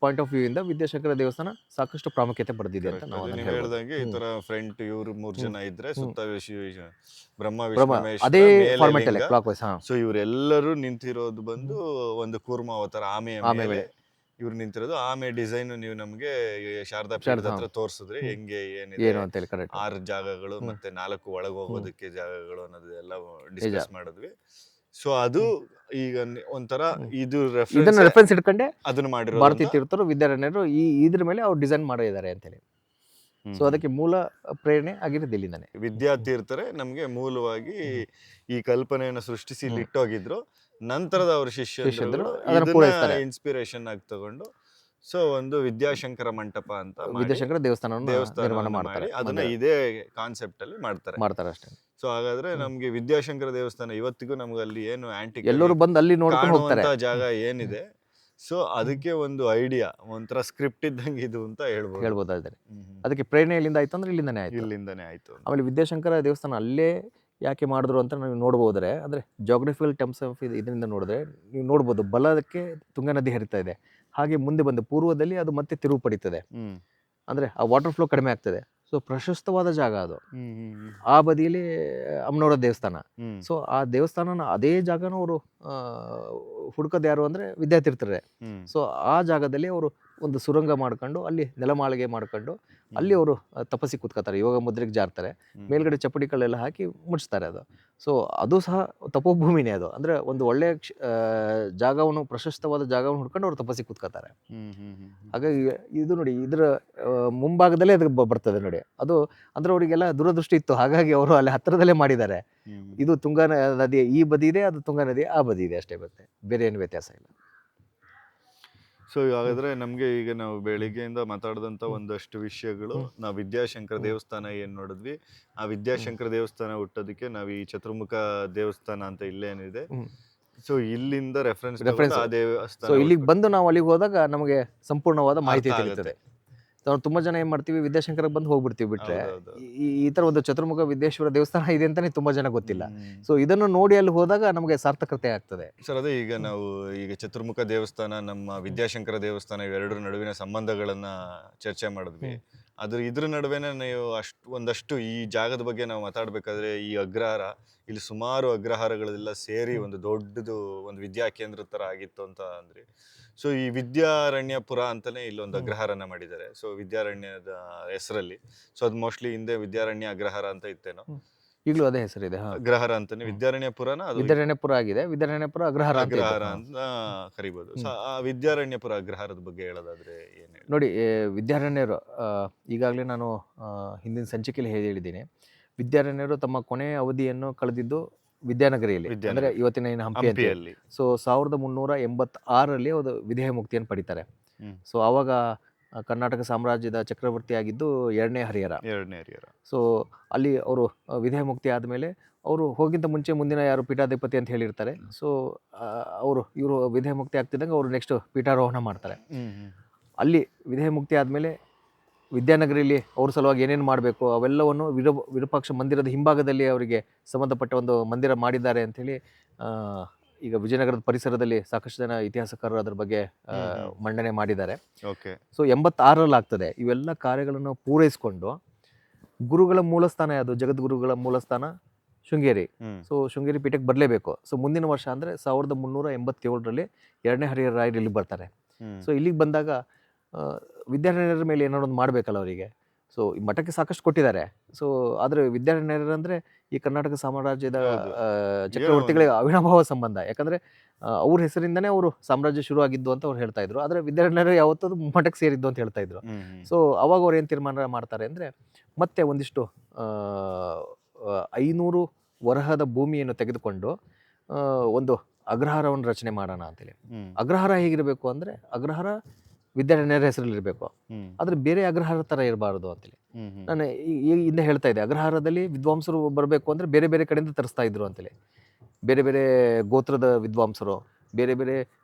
ಪಾಯಿಂಟ್ ಆಫ್ ವ್ಯೂ ಇಂದ ವಿದ್ಯಾಶಂಕರ ದೇವಸ್ಥಾನ ಸಾಕಷ್ಟು ಪ್ರಾಮುಖ್ಯತೆ ಪಡೆದಿದೆ ಅಂತ ನಾವು
ನೀವು ಹೇಳ್ದಂಗೆ ಈ ತರ ಫ್ರಂಟ್ ಇವ್ರು 3 ಜನ ಇದ್ರೆ ಸುತ್ತ ಬ್ರಹ್ಮ
ಬ್ರಹ್ಮ
ವಿಷ್ಣು
ಅದೇ
ಮಹೇಶ್ವರ,
ಫಾರ್ಮೆಟ್
ಮೇಲೆ
ಅಲ್ಲಿ
ಲಿಂಗ.
Clock wise.
ಸೊ ಇವರೆಲ್ಲರೂ ನಿಂತಿರೋದು ಬಂದು ಒಂದು ಕೂರ್ಮ ಅವತಾರ ಆಮೆಯ
ಆಮೆ
ಮೇಲೆ
ಮೇಲೆ.
ಇವ್ರು ನಿಂತಿರೋದು. ಆಮೆ ಡಿಸೈನ್ ನೀವು ನಮ್ಗೆ ಶಾರದಾ
ಶಾರದಾ,
ಪೀಠದ ಹತ್ರ ತೋರಿಸಿದ್ರಿ, ಹೆಂಗೆ ಏನಿದೆ,
ಏನು ಅಂತ ಹೇಳಿ ಕರೆಕ್ಟ್.
6 ಜಾಗಗಳು ಮತ್ತೆ 4 ಒಳಗೆ ಹೋಗೋದಕ್ಕೆ ಜಾಗಗಳು ಅನ್ನೋದು ಎಲ್ಲ ಡಿಸ್ಕಸ್ ಮಾಡಿದ್ವಿ. ಸೊ ಅದು ಈಗ ಒಂಥರ ಇದು
ಇದನ್ನ ರೆಫರೆನ್ಸ್ ಇಟ್ಕೊಂಡೆ
ಅದನ್ನ
ಭಾರತೀ
ಮಾಡಿರೋದು.
ತೀರ್ಥರು ವಿದ್ಯಾರಣ್ಯರು ಇದ್ರ ಮೇಲೆ ಅವ್ರು ಡಿಸೈನ್ ಮಾಡಿದ್ದಾರೆ ಅಂತ ಹೇಳಿ. ಸೊ ಅದಕ್ಕೆ ಮೂಲ ಪ್ರೇರಣೆ ಆಗಿರೋದು ಇಲ್ಲಿಂದಾನೆ.
ವಿದ್ಯಾತೀರ್ಥರೇ ನಮ್ಗೆ ಮೂಲವಾಗಿ ಈ ಕಲ್ಪನೆಯನ್ನು ಸೃಷ್ಟಿಸಿ ಇಲ್ಲಿ ಇಟ್ಟೋಗಿದ್ರು. ನಂತರದ ಅವ್ರ ಶಿಷ್ಯಂದರು
ಅದನ್ನ ಪೂರೈಸ್ತಾರೆ.
ಇನ್ಸ್ಪಿರೇಷನ್ ಆಗಿ ತಗೊಂಡು ಸೊ ಒಂದು ವಿದ್ಯಾಶಂಕರ ಮಂಟಪ ಅಂತ ಮಾಡಿ
ವಿದ್ಯಾಶಂಕರ ದೇವಸ್ಥಾನವನ್ನು ನಿರ್ಮಾಣ
ದೇವಸ್ಥಾನ
ಮಾಡ್ತಾರೆ.
ಮಾಡಿ ಅದನ್ನ ಇದೇ ಕಾನ್ಸೆಪ್ಟ್ ಅಲ್ಲಿ ಮಾಡ್ತಾರೆ
ಅಷ್ಟೇ.
ಸೊ ಹಾಗಾದ್ರೆ ನಮ್ಗೆ ವಿದ್ಯಾಶಂಕರ ದೇವಸ್ಥಾನ ಇವತ್ತಿಗೂ ನಮ್ಗೆ ಅಲ್ಲಿ ಏನು ಆಂಟಿಕ್
ಎಲ್ಲರೂ ಬಂದು ಅಲ್ಲಿ ನೋಡ್ಕೊಂಡು ಹೋಗ್ತಾರೆ.
ಕಾಣುವಂತ ಜಾಗ ಏನಿದೆ, ಸೊ ಅದಕ್ಕೆ ಒಂದು ಐಡಿಯಾ, ಒಂಥರ ಸ್ಕ್ರಿಪ್ಟ್ ಇದ್ದಂಗೆ ಇದು ಅಂತ
ಹೇಳ್ಬೋದಾದ್ರೆ. ಅದಕ್ಕೆ ಪ್ರೇರಣೆ ಎಲ್ಲಿಂದ ಆಯ್ತು ಅಂದ್ರೆ ಇಲ್ಲಿಂದಾನೆ ಆಯ್ತು.
ಇಲ್ಲಿಂದಾನೆ ಆಯ್ತು.
ಆಮೇಲೆ ವಿದ್ಯಾಶಂಕರ ದೇವಸ್ಥಾನ ಅಲ್ಲೇ ಯಾಕೆ ಮಾಡಿದ್ರು ಅಂತ ನಾವು ನೋಡ್ಬೋದ್ರೆ, ಅಂದರೆ ಜಾಗ್ರಫಿಕಲ್ ಟರ್ಮ್ಸ್ ಆಫ್ ಇದರಿಂದ ನೋಡಿದ್ರೆ ನೀವು ನೋಡ್ಬೋದು, ಬಲಕ್ಕೆ ತುಂಗಾ ನದಿ ಹರಿತಾ ಇದೆ, ಹಾಗೆ ಮುಂದೆ ಬಂದು ಪೂರ್ವದಲ್ಲಿ ಅದು ಮತ್ತೆ ತಿರುವು ಪಡಿತದೆ, ಅಂದರೆ ಆ ವಾಟರ್ ಫ್ಲೋ ಕಡಿಮೆ ಆಗ್ತದೆ. ಸೊ ಪ್ರಶಸ್ತವಾದ ಜಾಗ ಅದು. ಆ ಬದಿಯಲ್ಲಿ ಅಮ್ಮನವರ ದೇವಸ್ಥಾನ. ಸೊ ಆ ದೇವಸ್ಥಾನನ ಅದೇ ಜಾಗನ ಅವರು ಹುಡುಕೋದು ಯಾರು ಅಂದರೆ ವಿದ್ಯಾತೀರ್ಥರೇ. ಸೊ ಆ ಜಾಗದಲ್ಲಿ ಅವರು ಒಂದು ಸುರಂಗ ಮಾಡ್ಕೊಂಡು ಅಲ್ಲಿ ನೆಲಮಾಳಿಗೆ ಮಾಡ್ಕೊಂಡು ಅಲ್ಲಿ ಅವರು ತಪಸ್ಸಿ ಕೂತ್ಕೋತಾರೆ, ಯೋಗ ಮುದ್ರೆಗೆ ಜಾರ್ತಾರೆ, ಮೇಲ್ಗಡೆ ಚಪ್ಪಡಿಗಳೆಲ್ಲ ಹಾಕಿ ಮುಚ್ತಾರೆ ಅದು. ಸೊ ಅದು ಸಹ ತಪೋಭೂಮಿನೇ ಅದು. ಅಂದರೆ ಒಂದು ಒಳ್ಳೆಯ ಜಾಗವನ್ನು, ಪ್ರಶಸ್ತವಾದ ಜಾಗವನ್ನು ಹುಡ್ಕೊಂಡು ಅವ್ರು ತಪಸ್ಸಿ ಕೂತ್ಕೋತಾರೆ. ಹಾಗಾಗಿ ಇದು ನೋಡಿ, ಇದರ ಮುಂಭಾಗದಲ್ಲೇ ಅದು ಬರ್ತದೆ ನೋಡಿ. ಅದು ಅಂದ್ರೆ ಅವರಿಗೆಲ್ಲ ದೂರದೃಷ್ಟಿ ಇತ್ತು, ಹಾಗಾಗಿ ಅವರು ಅಲ್ಲಿ ಹತ್ತಿರದಲ್ಲೇ ಮಾಡಿದ್ದಾರೆ. ಇದು ತುಂಗಾ ನದಿ ಈ ಬದಿ ಇದೆ, ಅದು ತುಂಗಾ ನದಿ ಆ ಬದಿ ಇದೆ, ಅಷ್ಟೇ ಬರುತ್ತೆ, ಬೇರೆ ಏನು ವ್ಯತ್ಯಾಸ ಇಲ್ಲ.
ಸೊ ಹಾಗಾದ್ರೆ ನಮ್ಗೆ ಈಗ ನಾವು ಬೆಳಿಗ್ಗೆಯಿಂದ ಮಾತಾಡಿದಂತ ಒಂದಷ್ಟು ವಿಷಯಗಳು, ನಾವು ವಿದ್ಯಾಶಂಕರ ದೇವಸ್ಥಾನ ಏನ್ ನೋಡಿದ್ವಿ, ಆ ವಿದ್ಯಾಶಂಕರ ದೇವಸ್ಥಾನ ಹುಟ್ಟೋದಕ್ಕೆ ನಾವು ಈ ಚತುರ್ಮುಖ ದೇವಸ್ಥಾನ ಅಂತ ಇಲ್ಲೇನಿದೆ, ಸೊ ಇಲ್ಲಿಂದ ರೆಫರೆನ್ಸ್ ಆ
ಸೊ
ದೇವಸ್ಥಾನ
ಇಲ್ಲಿಗೆ ಬಂದು ನಾವು ಅಲ್ಲಿಗೆ ಹೋದಾಗ ನಮಗೆ ಸಂಪೂರ್ಣವಾದ ಮಾಹಿತಿ
ಅರ್ಥ
ತಿಳಿಯುತ್ತದೆ. ನಾವು ತುಂಬಾ ಜನ ಏನ್ ಮಾಡ್ತೀವಿ, ವಿದ್ಯಾಶಂಕರಕ್ಕೆ ಬಂದು ಹೋಗ್ಬಿಡ್ತೀವಿ, ಬಿಟ್ರೆ ಈ ತರ ಒಂದು ಚತುರ್ಮುಖ ವಿದ್ಯೇಶ್ವರ ದೇವಸ್ಥಾನ ಇದೆ ಅಂತಾನೆ ತುಂಬಾ ಜನ ಗೊತ್ತಿಲ್ಲ. ಸೊ ಇದನ್ನು ನೋಡಿ ಅಲ್ಲಿ ಹೋದಾಗ ನಮಗೆ ಸಾರ್ಥಕತೆ ಆಗ್ತದೆ.
ಸರ್ ಅದೇ ಈಗ ನಾವು ಈಗ ಚತುರ್ಮುಖ ದೇವಸ್ಥಾನ, ನಮ್ಮ ವಿದ್ಯಾಶಂಕರ ದೇವಸ್ಥಾನ ಇವೆರಡರ ನಡುವಿನ ಸಂಬಂಧಗಳನ್ನ ಚರ್ಚೆ ಮಾಡಿದ್ವಿ. ಇದ್ರ ನಡುವೆನೇ ನೀವು ಒಂದಷ್ಟು ಈ ಜಾಗದ ಬಗ್ಗೆ ನಾವು ಮಾತಾಡ್ಬೇಕಾದ್ರೆ, ಈ ಅಗ್ರಹಾರ, ಇಲ್ಲಿ ಸುಮಾರು ಅಗ್ರಹಾರಗಳೆಲ್ಲ ಸೇರಿ ಒಂದು ದೊಡ್ಡದು ಒಂದು ವಿದ್ಯಾ ಕೇಂದ್ರ ತರ ಆಗಿತ್ತು ಅಂತ ಅಂದ್ರಿ. ಸೊ ಈ ವಿದ್ಯಾರಣ್ಯಪುರ ಅಂತಾನೆ ಇಲ್ಲೊಂದು ಅಗ್ರಹಾರನ ಮಾಡಿದ್ದಾರೆ, ಸೊ ವಿದ್ಯಾರಣ್ಯದ ಹೆಸರಲ್ಲಿ. ಸೊ ಅದು ಮೋಸ್ಟ್ಲಿ ಹಿಂದೆ ವಿದ್ಯಾರಣ್ಯ ಅಗ್ರಹಾರ ಅಂತ ಇತ್ತೇನೋ,
ಈಗಲೂ ಅದೇ ಹೆಸರಿದೆ.
ಅಗ್ರಹಾರ ಅಂತಾನೆ, ವಿದ್ಯಾರಣ್ಯಪುರನ ಅದು
ವಿದ್ಯಾರಣ್ಯಪುರ ಆಗಿದೆ, ವಿದ್ಯಾರಣ್ಯಪುರ ಅಗ್ರಹಾರ
ಅಂತ ಕರಿಬಹುದು. ಸೊ ಆ ವಿದ್ಯಾರಣ್ಯಪುರ ಅಗ್ರಹಾರದ ಬಗ್ಗೆ ಹೇಳೋದಾದ್ರೆ ಏನ್ ಹೇಳಿ?
ನೋಡಿ, ವಿದ್ಯಾರಣ್ಯರು ಈಗಾಗಲೇ ನಾನು ಹಿಂದಿನ ಸಂಚಿಕೆಯಲ್ಲಿ ಹೇಳಿದ್ದೀನಿ, ವಿದ್ಯಾರಣ್ಯರು ತಮ್ಮ ಕೊನೆಯ ಅವಧಿಯನ್ನು ಕಳೆದಿದ್ದು ವಿದ್ಯಾನಗರಿಯಲ್ಲಿ, ಅಂದರೆ ಇವತ್ತಿನ ಏನು ಹಂಪಿಯಲ್ಲಿ. ಸೊ 1386ರಲ್ಲಿ ಅವರು ವಿದೇಹ ಮುಕ್ತಿಯನ್ನು ಪಡಿತಾರೆ. ಸೊ ಆವಾಗ ಕರ್ನಾಟಕ ಸಾಮ್ರಾಜ್ಯದ ಚಕ್ರವರ್ತಿ ಆಗಿದ್ದು ಎರಡನೇ ಹರಿಹರ. ಸೊ ಅಲ್ಲಿ ಅವರು ವಿಧೇಯ ಮುಕ್ತಿ ಆದಮೇಲೆ ಅವರು ಹೋಗಿಂತ ಮುಂಚೆ ಮುಂದಿನ ಯಾರು ಪೀಠಾಧಿಪತಿ ಅಂತ ಹೇಳಿರ್ತಾರೆ. ಸೊ ಇವರು ವಿಧೇಯ ಮುಕ್ತಿ ಆಗ್ತಿದ್ದಂಗೆ ಅವರು ನೆಕ್ಸ್ಟ್ ಪೀಠಾರೋಹಣ ಮಾಡ್ತಾರೆ. ಅಲ್ಲಿ ವಿಧೇಯ ಮುಕ್ತಿ ಆದಮೇಲೆ ವಿದ್ಯಾನಗರಿಯಲ್ಲಿ ಅವ್ರ ಸಲುವಾಗಿ ಏನೇನು ಮಾಡಬೇಕು ಅವೆಲ್ಲವನ್ನು ವಿರೂಪಾಕ್ಷ ಮಂದಿರದ ಹಿಂಭಾಗದಲ್ಲಿ ಅವರಿಗೆ ಸಂಬಂಧಪಟ್ಟ ಒಂದು ಮಂದಿರ ಮಾಡಿದ್ದಾರೆ ಅಂಥೇಳಿ ಈಗ ವಿಜಯನಗರದ ಪರಿಸರದಲ್ಲಿ ಸಾಕಷ್ಟು ಜನ ಇತಿಹಾಸಕಾರರು ಅದ್ರ ಬಗ್ಗೆ ಮಂಡನೆ ಮಾಡಿದ್ದಾರೆ. ಸೊ 86ರಲ್ಲಿ ಆಗ್ತದೆ. ಇವೆಲ್ಲ ಕಾರ್ಯಗಳನ್ನು ಪೂರೈಸಿಕೊಂಡು ಗುರುಗಳ ಮೂಲಸ್ಥಾನ ಯಾವುದು? ಜಗದ್ಗುರುಗಳ ಮೂಲಸ್ಥಾನ ಶೃಂಗೇರಿ. ಸೊ ಶೃಂಗೇರಿ ಪೀಠಕ್ಕೆ ಬರಲೇಬೇಕು. ಸೊ ಮುಂದಿನ ವರ್ಷ ಅಂದರೆ 1387ರಲ್ಲಿ ಎರಡನೇ ಹರಿಹರ ರಾಯರು ಇಲ್ಲಿಗೆ ಬರ್ತಾರೆ. ಸೊ ಇಲ್ಲಿಗೆ ಬಂದಾಗ ವಿದ್ಯಾರಣ್ಯರ ಮೇಲೆ ಏನಾದ್ರು ಒಂದು ಮಾಡಬೇಕಲ್ಲ ಅವರಿಗೆ. ಸೊ ಈ ಮಠಕ್ಕೆ ಸಾಕಷ್ಟು ಕೊಟ್ಟಿದ್ದಾರೆ. ಸೊ ಆದರೆ ವಿದ್ಯಾರಣ್ಯರು ಅಂದರೆ ಈ ಕರ್ನಾಟಕ ಸಾಮ್ರಾಜ್ಯದ ಚಕ್ರವರ್ತಿಗಳಿಗೆ ಅವಿನಾಭಾವ ಸಂಬಂಧ. ಯಾಕಂದರೆ ಅವ್ರ ಹೆಸರಿಂದನೇ ಅವರು ಸಾಮ್ರಾಜ್ಯ ಶುರು ಆಗಿದ್ದು ಅಂತ ಅವ್ರು ಹೇಳ್ತಾ ಇದ್ರು. ಆದರೆ ವಿದ್ಯಾರಣ್ಯರು ಯಾವತ್ತೂ ಮಠಕ್ಕೆ ಸೇರಿದ್ದು ಅಂತ ಹೇಳ್ತಾ ಇದ್ರು. ಸೊ ಅವಾಗ ಅವ್ರು ಏನು ತೀರ್ಮಾನ ಮಾಡ್ತಾರೆ ಅಂದರೆ ಮತ್ತೆ ಒಂದಿಷ್ಟು 500 ವರಹದ ಭೂಮಿಯನ್ನು ತೆಗೆದುಕೊಂಡು ಒಂದು ಅಗ್ರಹಾರವನ್ನು ರಚನೆ ಮಾಡೋಣ ಅಂತೇಳಿ. ಅಗ್ರಹಾರ ಹೇಗಿರಬೇಕು ಅಂದರೆ ಅಗ್ರಹಾರ ವಿದ್ಯಾರಣ್ಯರ ಹೆಸರಲ್ಲಿರಬೇಕು, ಆದರೆ ಬೇರೆ ಅಗ್ರಹಾರ ಥರ ಇರಬಾರ್ದು ಅಂತೇಳಿ. ನಾನು ಹಿಂದೆ ಹೇಳ್ತಾ ಇದ್ದೆ, ಅಗ್ರಹಾರದಲ್ಲಿ ವಿದ್ವಾಂಸರು ಬರಬೇಕು ಅಂದರೆ ಬೇರೆ ಬೇರೆ ಕಡೆಯಿಂದ ತರಿಸ್ತಾ ಇದ್ರು ಅಂತೇಳಿ. ಬೇರೆ ಬೇರೆ ಗೋತ್ರದ ವಿದ್ವಾಂಸರು, ಬೇರೆ ಬೇರೆ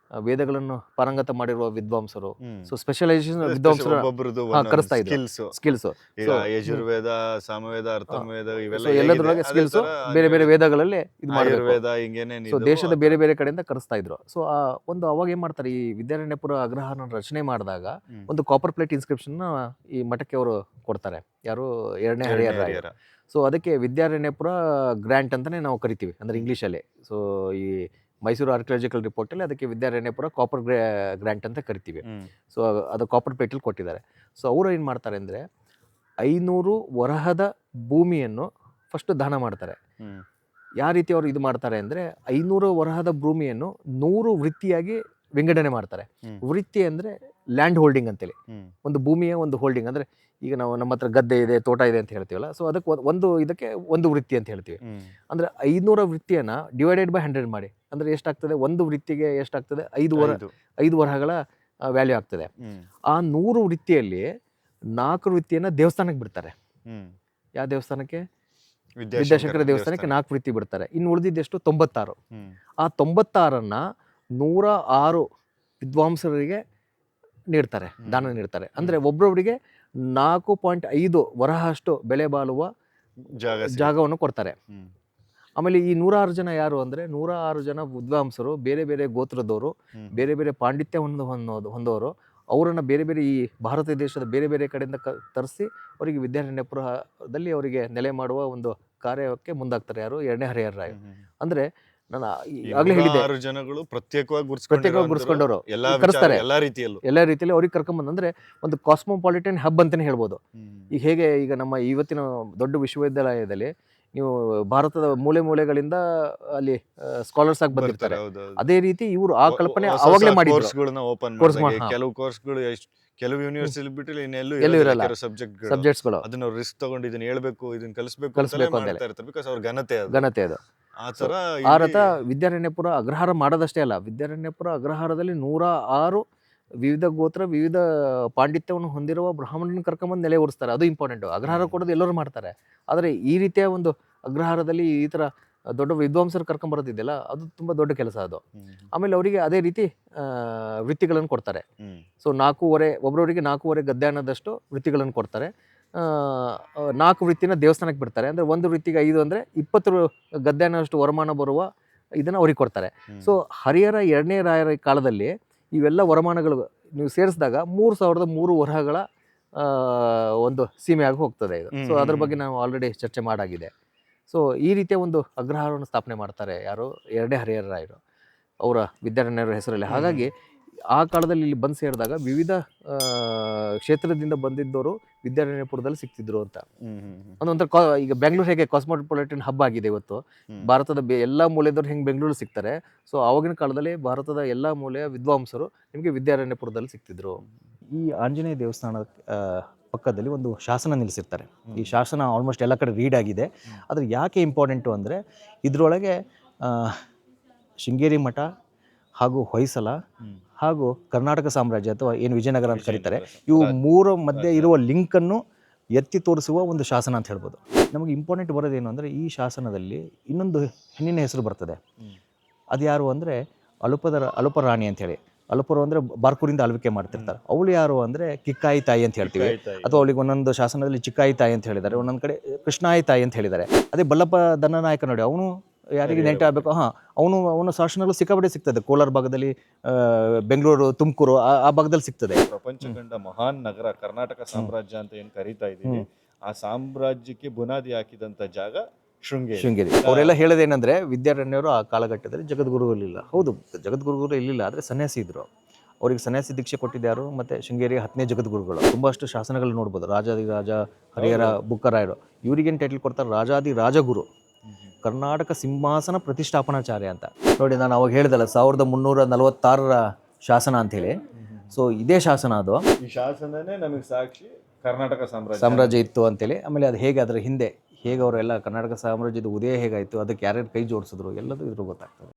ವೇದಗಳನ್ನು ಪಾರಂಗತ ಮಾಡಿರುವ ವಿದ್ವಾಂಸರು, ಸೊ ಸ್ಪೆಷಲೈಸೇಷನ್ ವಿದ್ವಾಂಸರು ಕರೆಸ್ತಾ ಇದ್ರು. ಸ್ಕಿಲ್ಸ್
ಯಜುರ್ವೇದ, ಸಾಮವೇದ, ಅರ್ಥವೇದ
ಎಲ್ಲದರೊಳಗೆ ಸ್ಕಿಲ್ಸ್ ಬೇರೆ ಬೇರೆ ವೇದಗಳಲ್ಲಿ ಇದು ಮಾಡಬೇಕು. ಸೊ ದೇಶದ ಬೇರೆ ಬೇರೆ ಕಡೆಯಿಂದ ಕರೆಸ್ತಾ ಇದ್ರು. ಸೊ ಅವಾಗ ಏನ್ ಮಾಡ್ತಾರೆ, ಈ ವಿದ್ಯಾರಣ್ಯಪುರ ಅಗ್ರಹಾರ ರಚನೆ ಮಾಡಿದಾಗ ಒಂದು ಕಾಪರ್ ಪ್ಲೇಟ್ ಇನ್ಸ್ಕ್ರಿಪ್ಷನ್ ಈ ಮಠಕ್ಕೆ ಅವರು ಕೊಡ್ತಾರೆ. ಯಾರು? ಎರಡನೇ ಹರಿಹರ. ಸೊ ಅದಕ್ಕೆ ವಿದ್ಯಾರಣ್ಯಪುರ ಗ್ರ್ಯಾಂಟ್ ಅಂತಾನೆ ನಾವು ಕರಿತೀವಿ, ಅಂದ್ರೆ ಇಂಗ್ಲೀಷಲ್ಲಿ. ಸೊ ಈ ಮೈಸೂರು ಆರ್ಕಿಯಾಲಜಿಕಲ್ ರಿಪೋರ್ಟಲ್ಲಿ ಅದಕ್ಕೆ ವಿದ್ಯಾರಣ್ಯಪುರ ಕಾಪರ್ ಗ್ರ್ಯಾಂಟ್ ಅಂತ ಕರಿತೀವಿ. ಸೊ ಅದು ಕಾಪರ್ ಪ್ಲೇಟಲ್ಲಿ ಕೊಟ್ಟಿದ್ದಾರೆ. ಸೊ ಅವರು ಏನು ಮಾಡ್ತಾರೆ ಅಂದರೆ 500 ವರಹದ ಭೂಮಿಯನ್ನು ಫಸ್ಟ್ ದಾನ ಮಾಡ್ತಾರೆ. ಯಾವ ರೀತಿ ಅವರು ಇದು ಮಾಡ್ತಾರೆ ಅಂದರೆ 500 ವರಹದ ಭೂಮಿಯನ್ನು 100 ವೃತ್ತಿಯಾಗಿ ವಿಂಗಡಣೆ ಮಾಡ್ತಾರೆ. ವೃತ್ತಿ ಅಂದರೆ ಲ್ಯಾಂಡ್ ಹೋಲ್ಡಿಂಗ್ ಅಂತೇಳಿ, ಒಂದು ಭೂಮಿಯ ಒಂದು ಹೋಲ್ಡಿಂಗ್. ಅಂದರೆ ಈಗ ನಾವು ನಮ್ಮ ಹತ್ರ ಗದ್ದೆ ಇದೆ, ತೋಟ ಇದೆ ಅಂತ ಹೇಳ್ತೀವಲ್ಲ, ಸೊ ಅದಕ್ಕೆ ಇದಕ್ಕೆ ಒಂದು ವೃತ್ತಿ ಅಂತ ಹೇಳ್ತೀವಿ. ಅಂದರೆ 500 ವೃತ್ತಿಯನ್ನು ಡಿವೈಡೆಡ್ ಬೈ 100 ಮಾಡಿ, ಅಂದರೆ ಎಷ್ಟಾಗ್ತದೆ? ಒಂದು ವೃತ್ತಿಗೆ ಎಷ್ಟಾಗ್ತದೆ? 5 ವರಹಗಳ ವ್ಯಾಲ್ಯೂ ಆಗ್ತದೆ. ಆ 100 ವೃತ್ತಿಯಲ್ಲಿ 4 ವೃತ್ತಿಯನ್ನು ದೇವಸ್ಥಾನಕ್ಕೆ ಬಿಡ್ತಾರೆ. ಯಾವ ದೇವಸ್ಥಾನಕ್ಕೆ? ವಿದ್ಯಾಶಂಕರ ದೇವಸ್ಥಾನಕ್ಕೆ 4 ವೃತ್ತಿ ಬಿಡ್ತಾರೆ. ಇನ್ನು ಉಳಿದಿದ್ದೆಷ್ಟು? 96. ಆ 96ಅನ್ನ 106 ವಿದ್ವಾಂಸರಿಗೆ ನೀಡ್ತಾರೆ, ದಾನ ನೀಡ್ತಾರೆ. ಅಂದರೆ ಒಬ್ಬೊಬ್ಬರಿಗೆ 4.5 ವರಹ ಅಷ್ಟು ಬೆಲೆ ಬಾಳುವ ಜಾಗವನ್ನು ಕೊಡ್ತಾರೆ. ಆಮೇಲೆ ಈ 106 ಜನ ಯಾರು ಅಂದರೆ 106 ಜನ ವಿದ್ವಾಂಸರು, ಬೇರೆ ಬೇರೆ ಗೋತ್ರದವರು, ಬೇರೆ ಬೇರೆ ಪಾಂಡಿತ್ಯ ಹೊಂದೋರು. ಅವರನ್ನು ಬೇರೆ ಬೇರೆ ಈ ಭಾರತ ದೇಶದ ಬೇರೆ ಬೇರೆ ಕಡೆಯಿಂದ ತರಿಸಿ ಅವರಿಗೆ ವಿದ್ಯಾರಣ್ಯಪುರದಲ್ಲಿ ಅವರಿಗೆ ನೆಲೆ ಮಾಡುವ ಒಂದು ಕಾರ್ಯಕ್ಕೆ ಮುಂದಾಗ್ತಾರೆ. ಯಾರು? ಎರಡನೇ ಹರಿಹರ ರಾಯ. ಅಂದರೆ ನಾನು ಆಗ್ಲೇ ಹೇಳಿದ್ದೆ,
ಜನಗಳು ಪ್ರತ್ಯೇಕವಾಗಿ
ಗುರುಸ್ಕೊಂಡವರು ಕರೆಸ್ತಾರೆ. ಎಲ್ಲ ರೀತಿಯಲ್ಲಿ ಅವ್ರಿಗೆ ಕರ್ಕೊಂಡ್ಬಂದು, ಅಂದ್ರೆ ಒಂದು ಕಾಸ್ಮೋಪಾಲಿಟನ್ ಹಬ್ ಅಂತಾನೆ ಹೇಳ್ಬೋದು. ಈಗ ಹೇಗೆ ಈಗ ನಮ್ಮ ಇವತ್ತಿನ ದೊಡ್ಡ ವಿಶ್ವವಿದ್ಯಾಲಯದಲ್ಲಿ ನೀವು ಭಾರತದ ಮೂಲೆ ಮೂಲೆಗಳಿಂದ ಅಲ್ಲಿ ಸ್ಕಾಲರ್ಸ್ ಆಗಿ ಬಂದಿರ್ತಾರೆ, ಅದೇ ರೀತಿ ಇವರು ಆ ಕಲ್ಪನೆ ಅವಾಗಲೇ ಮಾಡಿದ್ರು.
ಕೆಲವು ಕೋರ್ಸ್ಗಳು ಕೆಲವು ಯೂನಿವರ್ಸಿಟಿ ಬಿಟ್ಟರೆ ಇನ್ನೆಲ್ಲೂ
ಇರಲ್ಲ ಸಬ್ಜೆಕ್ಟ್ಸ್ಗಳು.
ಅದನ್ನ ರಿಸ್ಕ್ ತಗೊಂಡು ಇದನ್ನ ಹೇಳ್ಬೇಕು, ಇದನ್ನ ಕಲಿಸ್ಬೇಕು ಅಂತ, ಬಿಕಾಸ್ ಅವ್ರ ಘನತೆ ಅದು.
ಆ ರಥ ವಿದ್ಯಾರಣ್ಯಪುರ ಅಗ್ರಹಾರ ಮಾಡೋದಷ್ಟೇ ಅಲ್ಲ, ವಿದ್ಯಾರಣ್ಯಪುರ ಅಗ್ರಹಾರದಲ್ಲಿ 106 ವಿವಿಧ ಗೋತ್ರ, ವಿವಿಧ ಪಾಂಡಿತ್ಯವನ್ನು ಹೊಂದಿರುವ ಬ್ರಾಹ್ಮಣನ ಕರ್ಕೊಂಬಂದು ನೆಲೆ ಓಡಿಸ್ತಾರೆ. ಅದು ಇಂಪಾರ್ಟೆಂಟು. ಅಗ್ರಹಾರ ಕೊಡೋದು ಎಲ್ಲರೂ ಮಾಡ್ತಾರೆ, ಆದರೆ ಈ ರೀತಿಯ ಒಂದು ಅಗ್ರಹಾರದಲ್ಲಿ ಈ ಥರ ದೊಡ್ಡ ವಿದ್ವಾಂಸರು ಕರ್ಕೊಂಬರೋದಿದೆಯಲ್ಲ, ಅದು ತುಂಬ ದೊಡ್ಡ ಕೆಲಸ ಅದು. ಆಮೇಲೆ ಅವರಿಗೆ ಅದೇ ರೀತಿ ವೃತ್ತಿಗಳನ್ನು ಕೊಡ್ತಾರೆ. ಸೊ 4.5 ಒಬ್ಬರವರಿಗೆ 4.5 ಗದ್ಯಾನದಷ್ಟು ವೃತ್ತಿಗಳನ್ನು ಕೊಡ್ತಾರೆ. 4 ವೃತ್ತಿನ ದೇವಸ್ಥಾನಕ್ಕೆ ಬಿಡ್ತಾರೆ. ಅಂದರೆ ಒಂದು ವೃತ್ತಿಗೆ 5 ಅಂದರೆ 20 ಗದ್ಯಾನಷ್ಟು ವರಮಾನ ಬರುವ ಇದನ್ನು ಅವ್ರಿಗೆ ಕೊಡ್ತಾರೆ. ಸೊ ಹರಿಹರ ಎರಡನೇ ರಾಯರ ಕಾಲದಲ್ಲಿ ಇವೆಲ್ಲ ವರಮಾನಗಳು ನೀವು ಸೇರಿಸಿದಾಗ 3003 ವರಹಗಳ ಒಂದು ಸೀಮೆಯಾಗಿ ಹೋಗ್ತದೆ ಇದು. ಸೊ ಅದ್ರ ಬಗ್ಗೆ ನಾವು ಆಲ್ರೆಡಿ ಚರ್ಚೆ ಮಾಡಾಗಿದೆ. ಸೊ ಈ ರೀತಿಯ ಒಂದು ಅಗ್ರಹಾರವನ್ನು ಸ್ಥಾಪನೆ ಮಾಡ್ತಾರೆ ಯಾರು? ಎರಡನೇ ಹರಿಹರ ರಾಯರು, ಅವರ ವಿದ್ಯಾರಣ್ಯರ ಹೆಸರಲ್ಲಿ. ಹಾಗಾಗಿ ಆ ಕಾಲದಲ್ಲಿ ಇಲ್ಲಿ ಬಂದು ಸೇರಿದಾಗ ವಿವಿಧ ಕ್ಷೇತ್ರದಿಂದ ಬಂದಿದ್ದವರು ವಿದ್ಯಾರಣ್ಯಪುರದಲ್ಲಿ ಸಿಗ್ತಿದ್ರು ಅಂತ. ಒಂದೊಂಥರ ಈಗ ಬೆಂಗಳೂರು ಹೇಗೆ ಕಾಸ್ಮೋಪಾಲಿಟನ್ ಹಬ್ ಆಗಿದೆ ಇವತ್ತು, ಭಾರತದ ಎಲ್ಲ ಮೂಲೆಯದವ್ರು ಹೆಂಗೆ ಬೆಂಗಳೂರು ಸಿಗ್ತಾರೆ, ಸೊ ಆವಾಗಿನ ಕಾಲದಲ್ಲಿ ಭಾರತದ ಎಲ್ಲ ಮೂಲೆಯ ವಿದ್ವಾಂಸರು ನಿಮಗೆ ವಿದ್ಯಾರಣ್ಯಪುರದಲ್ಲಿ ಸಿಗ್ತಿದ್ರು. ಈ ಆಂಜನೇಯ ದೇವಸ್ಥಾನದ ಪಕ್ಕದಲ್ಲಿ ಒಂದು ಶಾಸನ ನಿಲ್ಲಿಸಿರ್ತಾರೆ. ಈ ಶಾಸನ ಆಲ್ಮೋಸ್ಟ್ ಎಲ್ಲ ಕಡೆ ರೀಡ್ ಆಗಿದೆ. ಆದರೆ ಯಾಕೆ ಇಂಪಾರ್ಟೆಂಟು ಅಂದರೆ ಇದರೊಳಗೆ ಶೃಂಗೇರಿ ಮಠ ಹಾಗೂ ಹೊಯ್ಸಳ ಹಾಗೂ ಕರ್ನಾಟಕ ಸಾಮ್ರಾಜ್ಯ ಅಥವಾ ಏನು ವಿಜಯನಗರ ಅಂತ ಕರೀತಾರೆ, ಇವು ಮೂರ ಮಧ್ಯೆ ಇರುವ ಲಿಂಕನ್ನು ಎತ್ತಿ ತೋರಿಸುವ ಒಂದು ಶಾಸನ ಅಂತ ಹೇಳ್ಬೋದು. ನಮಗೆ ಇಂಪಾರ್ಟೆಂಟ್ ಬರೋದೇನು ಅಂದರೆ ಈ ಶಾಸನದಲ್ಲಿ ಇನ್ನೊಂದು ಹೆಣ್ಣಿನ ಹೆಸರು ಬರ್ತದೆ. ಅದು ಯಾರು ಅಂದರೆ ಅಲುಪರಾಣಿ ಅಂತೇಳಿ. ಅಲುಪರು ಅಂದರೆ ಬಾರ್ಕೂರಿಂದ ಆಳ್ವಿಕೆ ಮಾಡ್ತಿರ್ತಾರೆ. ಅವಳು ಯಾರು ಅಂದರೆ ಕಿಕ್ಕಾಯಿ ತಾಯಿ ಅಂತ ಹೇಳ್ತೀವಿ, ಅಥವಾ ಅವಳಿಗೆ ಒಂದೊಂದು ಶಾಸನದಲ್ಲಿ ಚಿಕ್ಕಾಯಿ ತಾಯಿ ಅಂತ ಹೇಳಿದ್ದಾರೆ, ಒಂದೊಂದು ಕಡೆ ಕೃಷ್ಣಾಯಿ ತಾಯಿ ಅಂತ ಹೇಳಿದ್ದಾರೆ. ಅದೇ ಬಲ್ಲಪ್ಪ ದಂಡನಾಯಕ ನೋಡಿ, ಅವನು ಯಾರಿಗೆ ನೆಂಟೆ ಆಗಬೇಕು, ಅವನ ಶಾಸನಗಳು ಸಿಕ್ಕಾಪಟ್ಟೆ ಸಿಗ್ತದೆ. ಕೋಲಾರ ಭಾಗದಲ್ಲಿ, ಬೆಂಗಳೂರು, ತುಮಕೂರು ಆ ಭಾಗದಲ್ಲಿ ಸಿಗ್ತದೆ.
ಪ್ರಪಂಚ ಕಂಡ ಮಹಾನ್ ನಗರ ಕರ್ನಾಟಕ ಸಾಮ್ರಾಜ್ಯ ಅಂತ ಏನು ಕರೀತಾ ಇದ್ದೀವಿ, ಆ ಸಾಮ್ರಾಜ್ಯಕ್ಕೆ ಬುನಾದಿ ಹಾಕಿದಂತ ಜಾಗ ಶೃಂಗೇರಿ.
ಅವರೆಲ್ಲ ಹೇಳೋದೇನೆಂದ್ರೆ ವಿದ್ಯಾರಣ್ಯರು ಆ ಕಾಲಘಟ್ಟದಲ್ಲಿ ಜಗದ್ಗುರುಗಳಿಲ್ಲ. ಹೌದು, ಜಗದ್ಗುರುಗಳು ಇರಲಿಲ್ಲ, ಆದರೆ ಸನ್ಯಾಸಿ ಇದ್ರು. ಅವರಿಗೆ ಸನ್ಯಾಸಿ ದೀಕ್ಷೆ ಕೊಟ್ಟಿದ್ದರು. ಮತ್ತು ಶೃಂಗೇರಿಯ 10ನೇ ಜಗದ್ಗುರುಗಳು. ತುಂಬಷ್ಟು ಶಾಸನಗಳು ನೋಡ್ಬೋದು. ರಾಜಾದಿರಾಜ ಹರಿಹರ ಬುಕ್ಕರಾಯರು, ಇವರಿಗೇನು ಟೈಟಲ್ ಕೊಡ್ತಾರೆ, ರಾಜಾದಿ ರಾಜಗುರು, ಕರ್ನಾಟಕ ಸಿಂಹಾಸನ ಪ್ರತಿಷ್ಠಾಪನಾಚಾರ್ಯ ಅಂತ. ನೋಡಿ, ನಾನು ಅವಾಗ ಹೇಳಿದಲ್ಲ 1346ರ ಶಾಸನ ಅಂಥೇಳಿ. ಸೊ ಇದೇ ಶಾಸನ ಅದು.
ಈ ಶಾಸನನೇ ನಮಗೆ ಸಾಕ್ಷಿ ಕರ್ನಾಟಕ
ಸಾಮ್ರಾಜ್ಯ ಇತ್ತು ಅಂತೇಳಿ. ಆಮೇಲೆ ಅದು ಹೇಗೆ, ಅದರ ಹಿಂದೆ ಹೇಗೆ ಅವರೆಲ್ಲ ಕರ್ನಾಟಕ ಸಾಮ್ರಾಜ್ಯದ ಉದಯ ಹೇಗಾಯಿತು, ಅದಕ್ಕೆ ಯಾರ್ಯಾರು ಕೈ ಜೋಡಿಸಿದ್ರು, ಎಲ್ಲದೂ ಇದ್ರ ಗೊತ್ತಾಗ್ತದೆ.